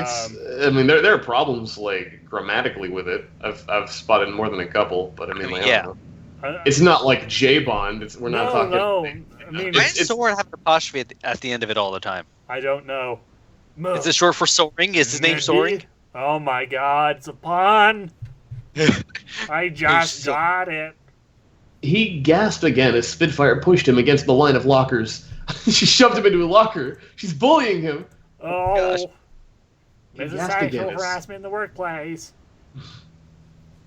there are problems like grammatically with it. I've spotted more than a couple, but I mean, like, I don't know. It's not like J Bond. We're not talking. No, I mean, Why is Soren have an apostrophe at the end of it all the time? I don't know. Is it short for Soaring? Is his name Soaring? Oh my God! It's a pun. I just got it. He gasped again as Spitfire pushed him against the line of lockers. She shoved him into a locker. She's bullying him. Oh, gosh. this is gasped sexual again as- harassment in the workplace.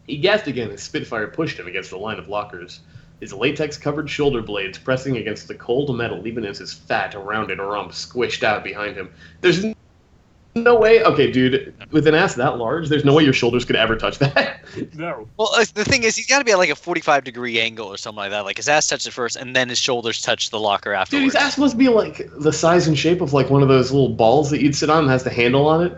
He gasped again as Spitfire pushed him against the line of lockers, his latex-covered shoulder blades pressing against the cold metal even as his fat, rounded rump squished out behind him. There's no way... Okay, dude, with an ass that large, there's no way your shoulders could ever touch that. No. Well, the thing is, he's got to be at like a 45-degree angle or something like that. Like his ass touches it first, and then his shoulders touch the locker Dude, afterwards. his ass must be like the size and shape of like one of those little balls that you'd sit on that has the handle on it.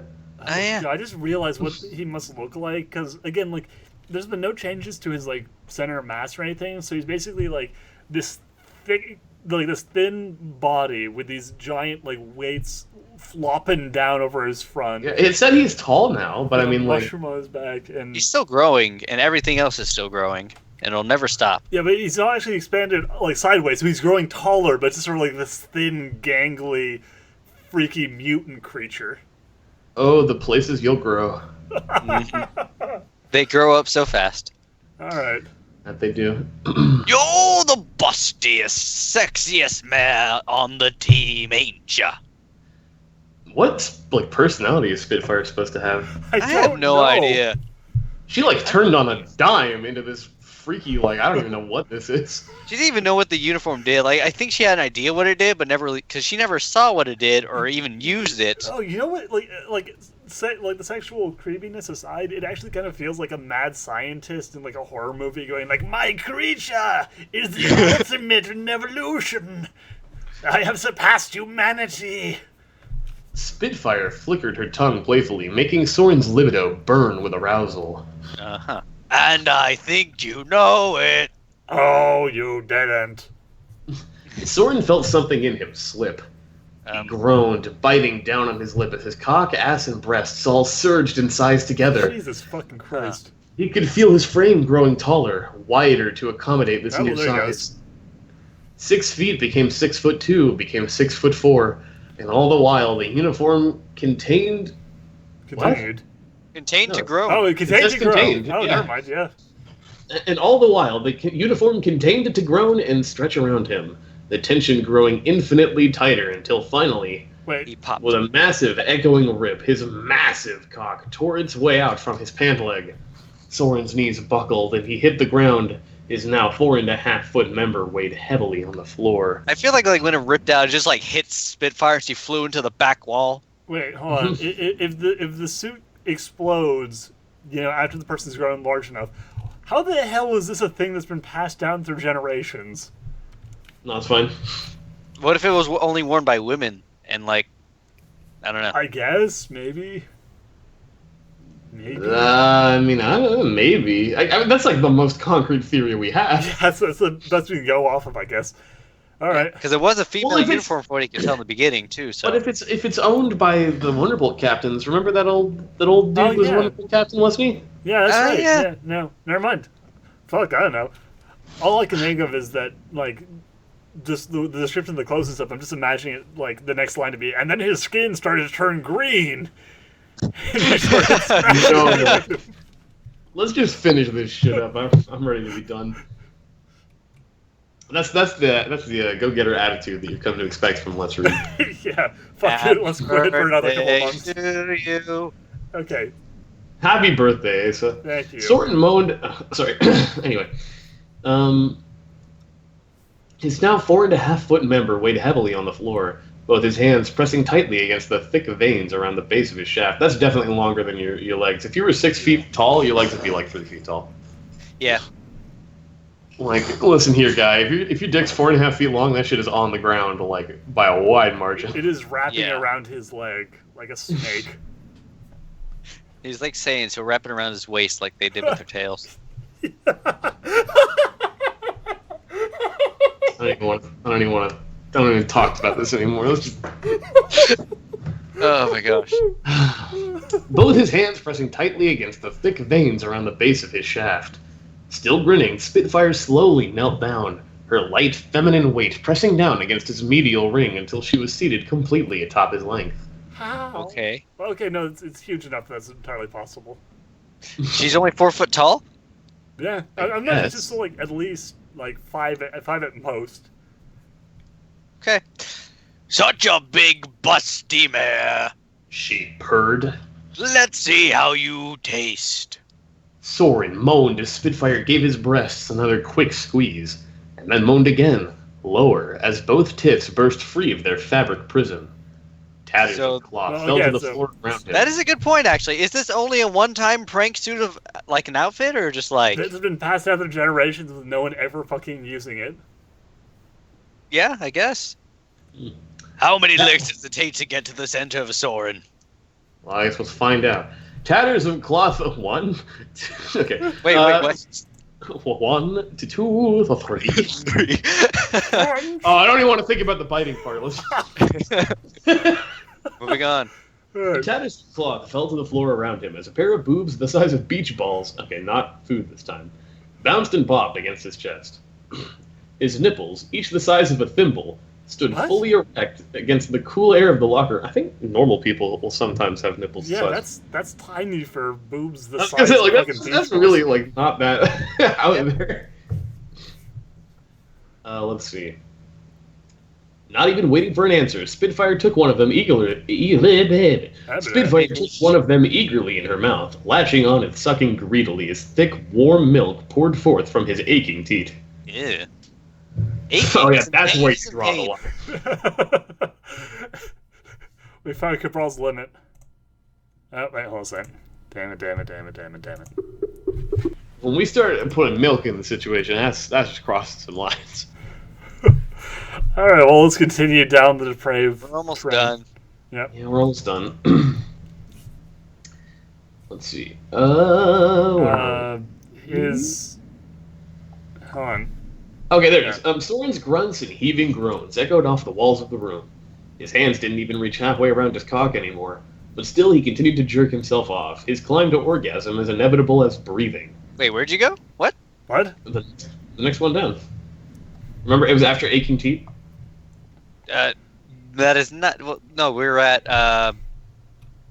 Oh, yeah. I just realized what he must look like because again, like, there's been no changes to his like center of mass or anything. So he's basically like this thick, like this thin body with these giant like weights flopping down over his front. Yeah, it said he's tall now, but I mean, like, mushroom on his back, and He's still growing, and everything else is still growing, and it'll never stop. yeah, but he's not actually expanded like sideways, so he's growing taller, but it's just sort of like this thin, gangly, freaky mutant creature. oh, the places you'll grow. They grow up so fast. All right. That they do. You're the bustiest, sexiest man on the team, ain't ya? What like personality is Spitfire supposed to have? I have don't no know. idea. She like turned on a dime into this freaky like I don't even know what this is. She didn't even know what the uniform did. Like, I think she had an idea what it did, but never really, because she never saw what it did or even used it. Oh, you know what? Like the sexual creepiness aside, it actually kind of feels like a mad scientist in like a horror movie going like, "My creature is the ultimate in evolution. I have surpassed humanity." Spitfire flickered her tongue playfully, making Soren's libido burn with arousal. Uh-huh. And I think you know it. Oh, you didn't. Soren felt something in him slip. He groaned, biting down on his lip as his cock, ass, and breasts all surged in size together. Jesus fucking Christ. He could feel his frame growing taller, wider to accommodate this Oh, new there he size. 6 feet became 6'2", became 6'4", and all the while the uniform contained... Continued. Contained to No. grow. Oh, it continued just to grow. contained, Oh, yeah. never mind, yeah. And all the while, the uniform contained to groan and stretch around him, the tension growing infinitely tighter until finally, Wait, He popped. With a massive, echoing rip, his massive cock tore its way out from his pant leg. Soren's knees buckled, and he hit the ground. His now 4.5-foot member weighed heavily on the floor. I feel like when it ripped out, it just like hit Spitfire, so he flew into the back wall. wait, hold on. If the suit explodes, after the person's grown large enough, how the hell is this a thing that's been passed down through generations? No, it's fine. What if it was only worn by women and I don't know. I guess maybe. I don't know, maybe. I mean, that's like the most concrete theory we have. Yeah, that's the best we can go off of, I guess. All right. Because it was a female Well, if uniform from what you could tell in the beginning too. So. But if it's owned by the Wonderbolt captains, remember that old dude was yeah. Wonderbolt captain, wasn't he? Yeah, that's right. yeah. Yeah, no, never mind. Fuck, I don't know. All I can think of is that, just the description of the clothes and stuff, I'm just imagining it, the next line to be, and then his skin started to turn green. And he started smashing. Let's just finish this shit up. I'm ready to be done. That's the go-getter attitude that you've come to expect from Let's Read. Yeah, fuck it, let's quit for another couple of months. To you. Okay, Happy birthday, Asa. thank you. Soren moaned. Sorry. Anyway, his now 4.5-foot member weighed heavily on the floor, both his hands pressing tightly against the thick veins around the base of his shaft. That's definitely longer than your legs. If you were 6 feet tall, your legs would be like 3 feet tall. Yeah. Listen here, guy. If your dick's 4.5 feet long, that shit is on the ground, by a wide margin. It is wrapping Yeah. around his leg like a snake. He's like saying, so wrapping around his waist like they did with their tails. I don't even talk about this anymore. Let's just... Oh my gosh. Both his hands pressing tightly against the thick veins around the base of his shaft. Still grinning, Spitfire slowly knelt down, her light, feminine weight pressing down against his medial ring until she was seated completely atop his length. How? Okay. Okay, no, it's huge enough that's entirely possible. She's only 4 foot tall? Yeah, I'm not Yes. just at least 5 at most. Okay. Such a big busty mare. She purred. Let's see how you taste. Soren moaned as Spitfire gave his breasts another quick squeeze, and then moaned again, lower, as both tits burst free of their fabric prison. Tatters So- of cloth Well, fell yeah, to the so- floor around him. That is a good point, actually. Is this only a one-time prank suit of, an outfit, or just This has been passed down through generations with no one ever fucking using it. Yeah, I guess. How many licks does it take to get to the center of a Soren? Well, I guess we'll find out. Tatters of cloth, 1. Okay. Wait, what? 1 to 2 to 3. 3. Oh, I don't even want to think about the biting part. Let's... Moving on. Alright. Tatters of cloth fell to the floor around him as a pair of boobs the size of beach balls, okay, not food this time, bounced and bobbed against his chest. His nipples, each the size of a thimble, stood What? fully erect against the cool air of the locker. I think normal people will sometimes have nipples. Yeah, the size. that's tiny for boobs the I was size gonna say, of like, fucking that's beach really balls. not that out there. Let's see. Not even waiting for an answer, Spitfire took one of them eagerly. Spitfire took one of them eagerly in her mouth, latching on and sucking greedily as thick, warm milk poured forth from his aching teat. Yeah. Oh yeah, that's where you draw the line. We found Cabral's limit. Oh, wait, hold on a second. Damn it. When we start putting milk in the situation, that's just crossing some lines. Alright, well, let's continue down the depraved. We're almost trend. done. Yep. Yeah, we're almost done. Let's see. Where are we? His. Hold on. Okay, there it is. Soren's grunts and heaving groans echoed off the walls of the room. His hands didn't even reach halfway around his cock anymore, but still he continued to jerk himself off, his climb to orgasm as inevitable as breathing. Wait, where'd you go? What? What? The next one down. Remember, it was after aching teeth? That is not. Well, no, we're at.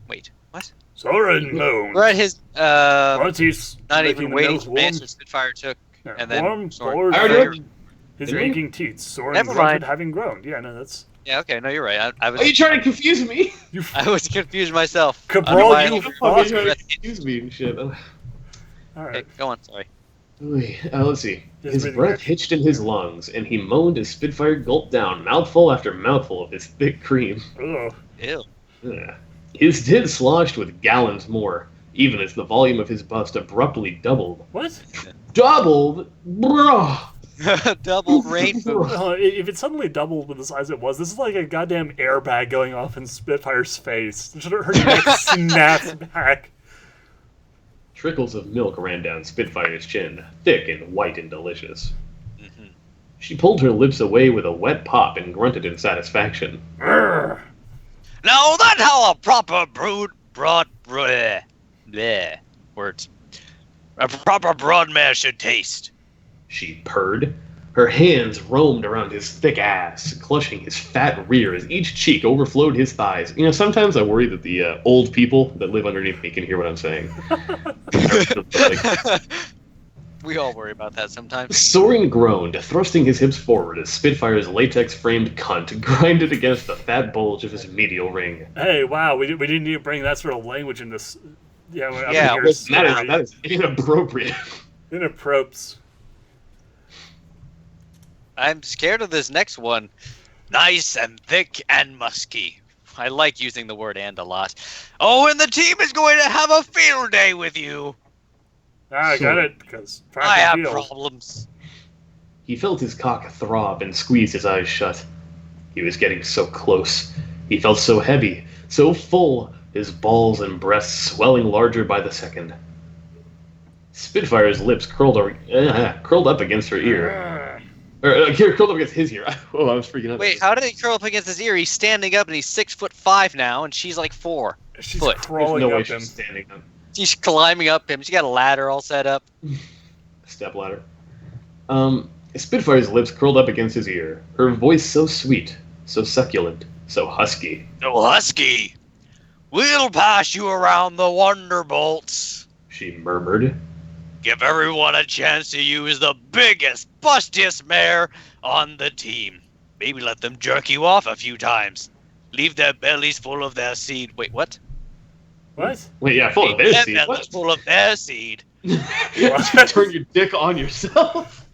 Wait, what? Soren moaned. We're at his. Once he's Not making even the waiting milk for warm, answer Spitfire took, and warm then. Soren- poured I already from read- his Didn't we? aching teats. Soren Never grunted, mind. having groaned. Yeah, no, that's Yeah, okay, no, you're right. I Are you was trying to confuse me? You I was confused myself. Cabral, I don't know you why I fuck. You're trying to breath- confuse me and shit. All Okay, right. go on, sorry. Let's see. His His breathing breath action. hitched in his lungs, and he moaned as Spitfire gulped down mouthful after mouthful of his thick cream. Ugh. Ew. Ugh. His tid sloshed with gallons more, even as the volume of his bust abruptly doubled. What? Doubled? Bruh! Double rainbow. If it suddenly doubled with the size it was, this is like a goddamn airbag going off in Spitfire's face. Her neck snaps back. Trickles of milk ran down Spitfire's chin, thick and white and delicious. Mhm. She pulled her lips away with a wet pop and grunted in satisfaction. Urgh. Now that's how a proper words. A proper broad mare should taste. She purred. Her hands roamed around his thick ass, clutching his fat rear as each cheek overflowed his thighs. You know, sometimes I worry that the old people that live underneath me can hear what I'm saying. We all worry about that sometimes. Soren groaned, thrusting his hips forward as Spitfire's latex-framed cunt grinded against the fat bulge of his medial ring. Hey, wow, we didn't need to bring that sort of language in this. Yeah, we're up Yeah, here. well, That is inappropriate. Inappropriate. I'm scared of this next one. Nice and thick and musky. I like using the word "and" a lot. Oh, and the team is going to have a field day with you. Ah, I got it, because track I have and field. problems. He felt his cock throb and squeezed his eyes shut. He was getting so close. He felt so heavy, so full, his balls and breasts swelling larger by the second. Spitfire's lips curled up against her ear. Curled up against his ear. Oh, I was freaking out. Wait, how did he curl up against his ear? He's standing up and he's 6'5" now, and she's like 4. She's Foot. There's crawling no way up him. she's standing up. She's climbing up him. She got a ladder all set up. Step ladder. Spitfire's lips curled up against his ear. Her voice so sweet, so succulent, so husky. So husky, we'll pass you around the Wonderbolts. She murmured. Give everyone a chance to use the biggest, bustiest mare on the team. Maybe let them jerk you off a few times. Leave their bellies full of their seed. Wait, what? What? Wait, yeah, full of Leave their their seed. bellies What? full of their seed. Turn your dick on yourself.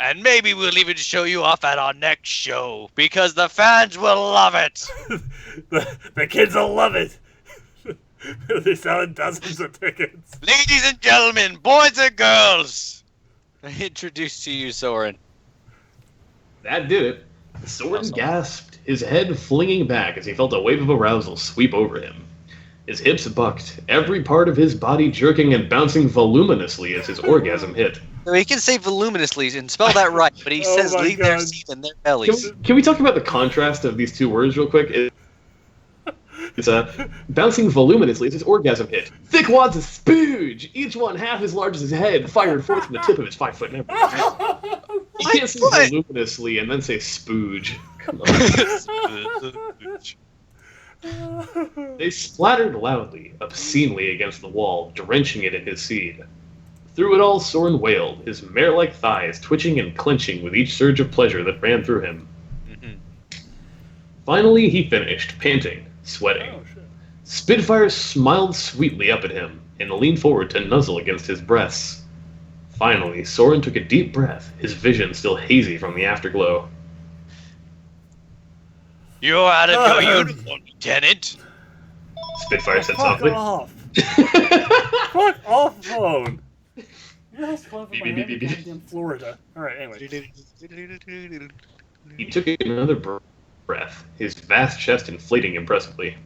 And maybe we'll even show you off at our next show, because the fans will love it. the kids will love it. They're selling dozens of tickets. Ladies and gentlemen, boys and girls, I introduce to you Soren. That did it. Soren Awesome. gasped, his head flinging back as he felt a wave of arousal sweep over him. His hips bucked, every part of his body jerking and bouncing voluminously as his orgasm hit. So he can say voluminously and spell that right, but he Oh says my leave their God. seed in their Can bellies. we talk about the contrast of these two words real quick? It's bouncing voluminously as his orgasm hit. Thick wads of spooge, each one half as large as his head, fired forth from the tip of his 5 foot neck. You can't say foot? voluminously and then say spooge. Come on. They splattered loudly, obscenely against the wall, drenching it in his seed. Through it all, Soren wailed, his mare-like thighs twitching and clenching with each surge of pleasure that ran through him. Mhm. Finally, he finished, panting, sweating. Oh, shit. Spitfire smiled sweetly up at him and leaned forward to nuzzle against his breasts. Finally, Soren took a deep breath, his vision still hazy from the afterglow. You're out of your uniform, Lieutenant. Spitfire said Fuck softly. off. Fuck off, phone. You're the close Beep, my beep, beep, head, beep, beep. goddamn Florida. Alright, anyway. He took another breath, his vast chest inflating impressively.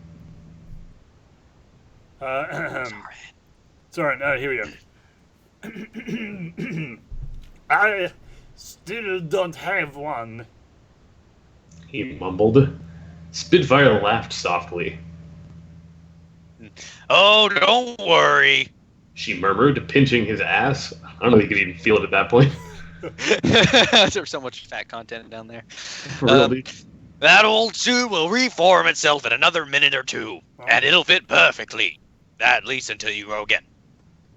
Sorry, here we go. I still don't have one. He mumbled. Spitfire laughed softly. Oh, don't worry. She murmured, pinching his ass. I don't know if he could even feel it at that point. There's so much fat content down there. For real, dude. That old suit will reform itself in another minute or two, and it'll fit perfectly. At least until you grow again.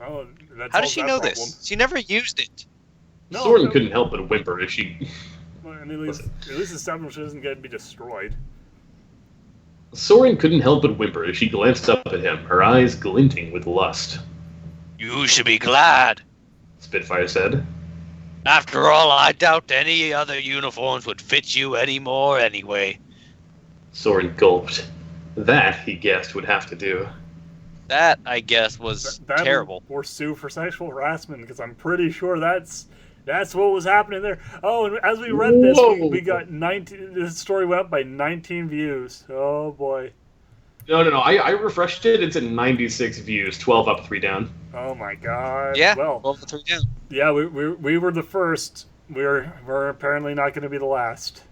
Oh, that How does solves she that know problem. this? She never used it. No, Soren no. couldn't help but whimper as she... I mean, at least the establishment isn't going to be destroyed. Soren couldn't help but whimper as she glanced up at him, her eyes glinting with lust. You should be glad. Spitfire said. After all, I doubt any other uniforms would fit you anymore anyway. Soren gulped. That, he guessed, would have to do. That, I guess, was terrible. Or sue for sexual harassment, because I'm pretty sure that's what was happening there. Oh, and as we read this, we got 19. This story went up by 19 views. Oh boy. No. I refreshed it. It's at 96 views, 12 up, 3 down. Oh my god. Yeah. Well, 12 up, 3 down. Yeah, we were the first. We're apparently not going to be the last.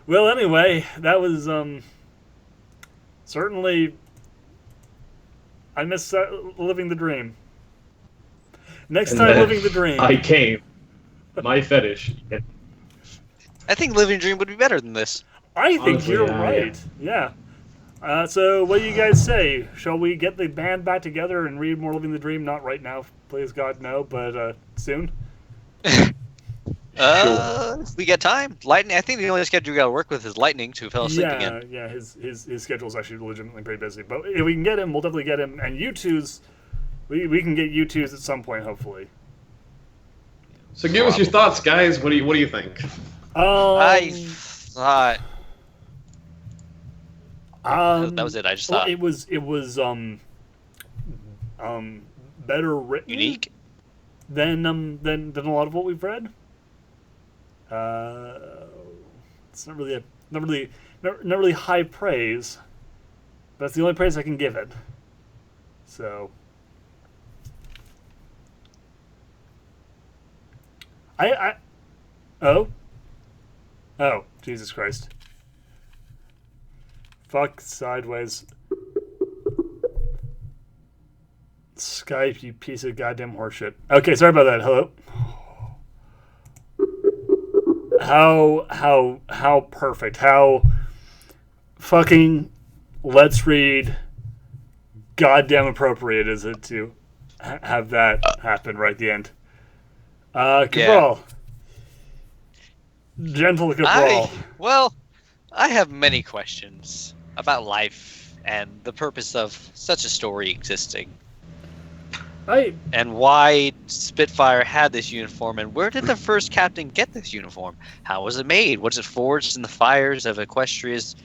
Well, anyway, that was certainly. I miss living the dream. Next And time, then living the dream. I came. My fetish. I think Living Dream would be better than this. I think Honestly, you're yeah, right. Yeah. So, what do you guys say? Shall we get the band back together and read more Living the Dream? Not right now, please God, no, but soon. If we get time. Lightning. I think the only schedule we got to work with is Lightning, who fell asleep again. Yeah, his schedule is actually legitimately pretty busy. But if we can get him, we'll definitely get him. And U2's, we can get U2's at some point, hopefully. So give us your thoughts, guys. What do you think? I thought that was it. I just thought it was better written, unique than a lot of what we've read. It's not really high praise. That's the only praise I can give it. So Oh, Jesus Christ. Fuck sideways. Skype, you piece of goddamn horseshit. Okay, sorry about that. Hello? How perfect. How fucking let's read goddamn appropriate is it to have that happen right at the end. Cabral. Gentle Cabral. I have many questions about life and the purpose of such a story existing. And why Spitfire had this uniform, and where did the first captain get this uniform? How was it made? Was it forged in the fires of Equestria's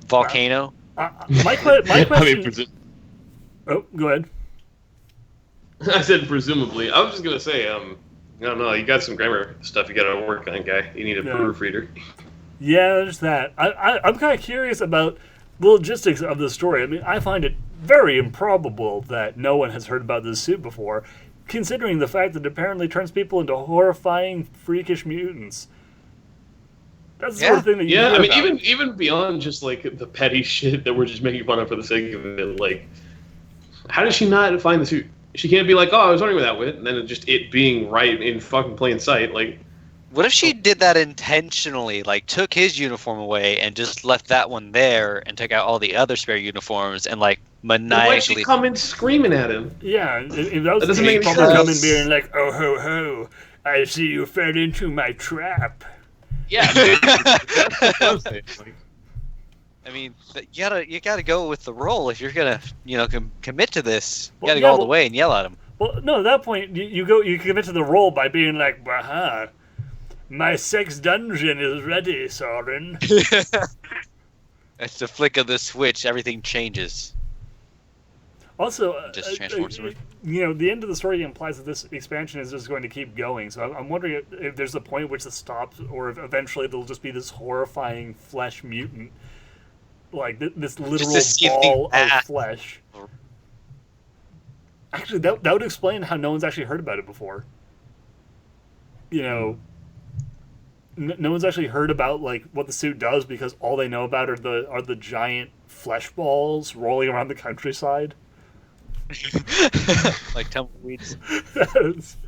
volcano? My question... Oh, go ahead. I said presumably. I was just going to say, I don't know, you got some grammar stuff you got to work on, guy. You need a proofreader. Yeah, there's that. I'm kind of curious about the logistics of the story. I mean, I find it very improbable that no one has heard about this suit before, considering the fact that it apparently turns people into horrifying, freakish mutants. That's the sort of thing that you hear I mean, about. even beyond just, like, the petty shit that we're just making fun of for the sake of it, like, how does she not find the suit? She can't be like, oh, I was wondering where that went, and then it being right in fucking plain sight, like... What if she did that intentionally, like took his uniform away and just left that one there and took out all the other spare uniforms and like maniacally... Why'd she come in screaming at him? Yeah, if that was That doesn't the make case, any probably sense. come in being like, oh ho ho, I see you fell into my trap. Yeah, that's what I'm saying. Like, I mean, you gotta go with the role if you're gonna, commit to this. You gotta go all the way and yell at him. Well, no, at that point, you commit to the role by being like, "Aha, my sex dungeon is ready, Soren." It's the flick of the switch, everything changes. Also, Just transforms. The end of the story implies that this expansion is just going to keep going. So I'm wondering if there's a point at which this stops, or if eventually there'll just be this horrifying flesh mutant, like this literal ball of flesh. Actually, that would explain how no one's actually heard about it before. No one's actually heard about like what the suit does because all they know about are the giant flesh balls rolling around the countryside. Like tumbleweeds.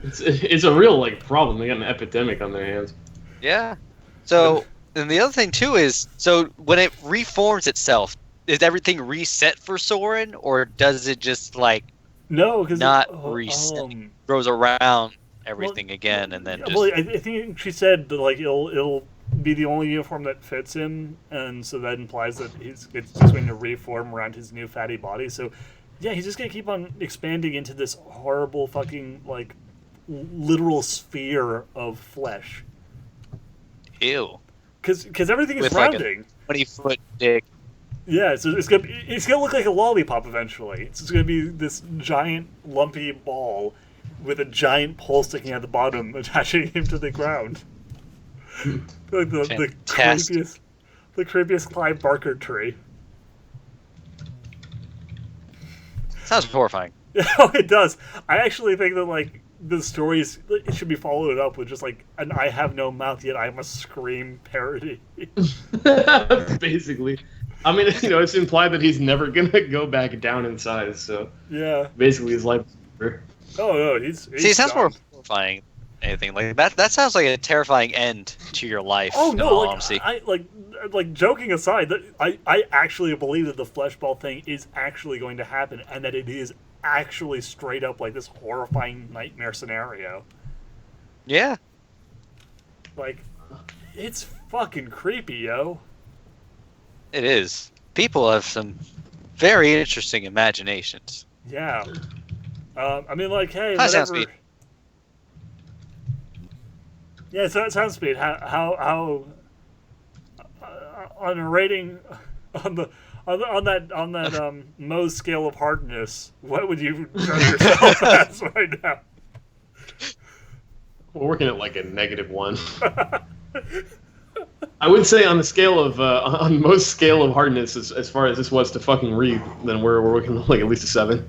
it's a real like problem. They got an epidemic on their hands. Yeah. So, and the other thing too is, so when it reforms itself, is everything reset for Soren, or does it just like no, because not reset? Grows around everything again, and then just well, I think she said that, like, it'll be the only uniform that fits him, and so that implies that it's just going to reform around his new fatty body. So, yeah, he's just gonna keep on expanding into this horrible fucking, like, literal sphere of flesh. ew. Because everything is With, like, a rounding. 20-foot dick. Yeah, so it's gonna look like a lollipop eventually. It's just gonna be this giant lumpy ball with a giant pole sticking at the bottom, attaching him to the ground. Like Fantastic. the creepiest Clive Barker tree. Sounds horrifying. Oh, it does. I actually think that, like, the stories, it should be followed up with just, like, an I have no mouth yet I must scream parody. Basically. I mean, it's implied that he's never gonna go back down in size, so Yeah. basically his life is over. Oh no, he's See, it sounds done. more horrifying than anything like that. That sounds like a terrifying end to your life. Oh in no, all like honesty. I like joking aside, that I actually believe that the fleshball thing is actually going to happen, and that it is actually straight up like this horrifying nightmare scenario. Yeah. Like, it's fucking creepy, yo. It is. People have some very interesting imaginations. Yeah. I mean, like, hey, Hi, whatever. Soundspeed. Yeah, so Soundspeed. How on a rating on that Mohs scale of hardness, what would you judge yourself as right now? We're working at like a -1. I would say on the scale of on most scale of hardness, as far as this was to fucking read, then we're working like at least a 7.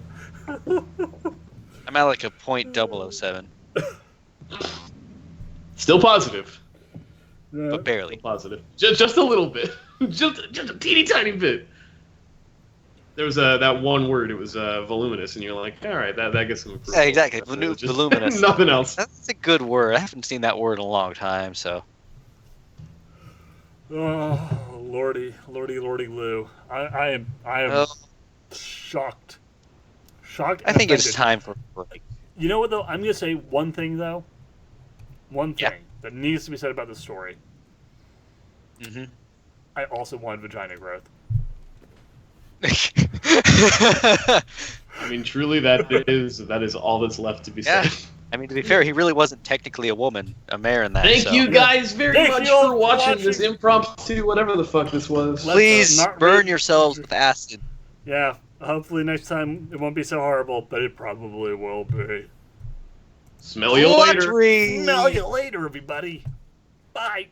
I'm at like a .007, Still positive. Yeah. but barely. Still positive. Just a little bit. just a teeny tiny bit. There was that one word. It was voluminous, and you're like, all right, that gets some approval. Yeah, exactly. That's it. Just Voluminous. Nothing else. That's a good word. I haven't seen that word in a long time, so. Oh, lordy Lou. I am Well, shocked. Shocked. I and think it's offended. time for a break. You know what, though? I'm going to say one thing, though. One thing Yeah. that needs to be said about the story. Mm-hmm. I also want vagina growth. I mean, truly, that is all that's left to be Yeah. said. I mean, to be fair, he really wasn't technically a woman, a mare in that. Thank so. you guys very Thank much you all for for watching this watching. impromptu, whatever the fuck this was. Let's, Please not burn read- yourselves with acid. Yeah, hopefully next time it won't be so horrible, but it probably will be. Smell you later. Laundry. Smell you later, everybody. Bye.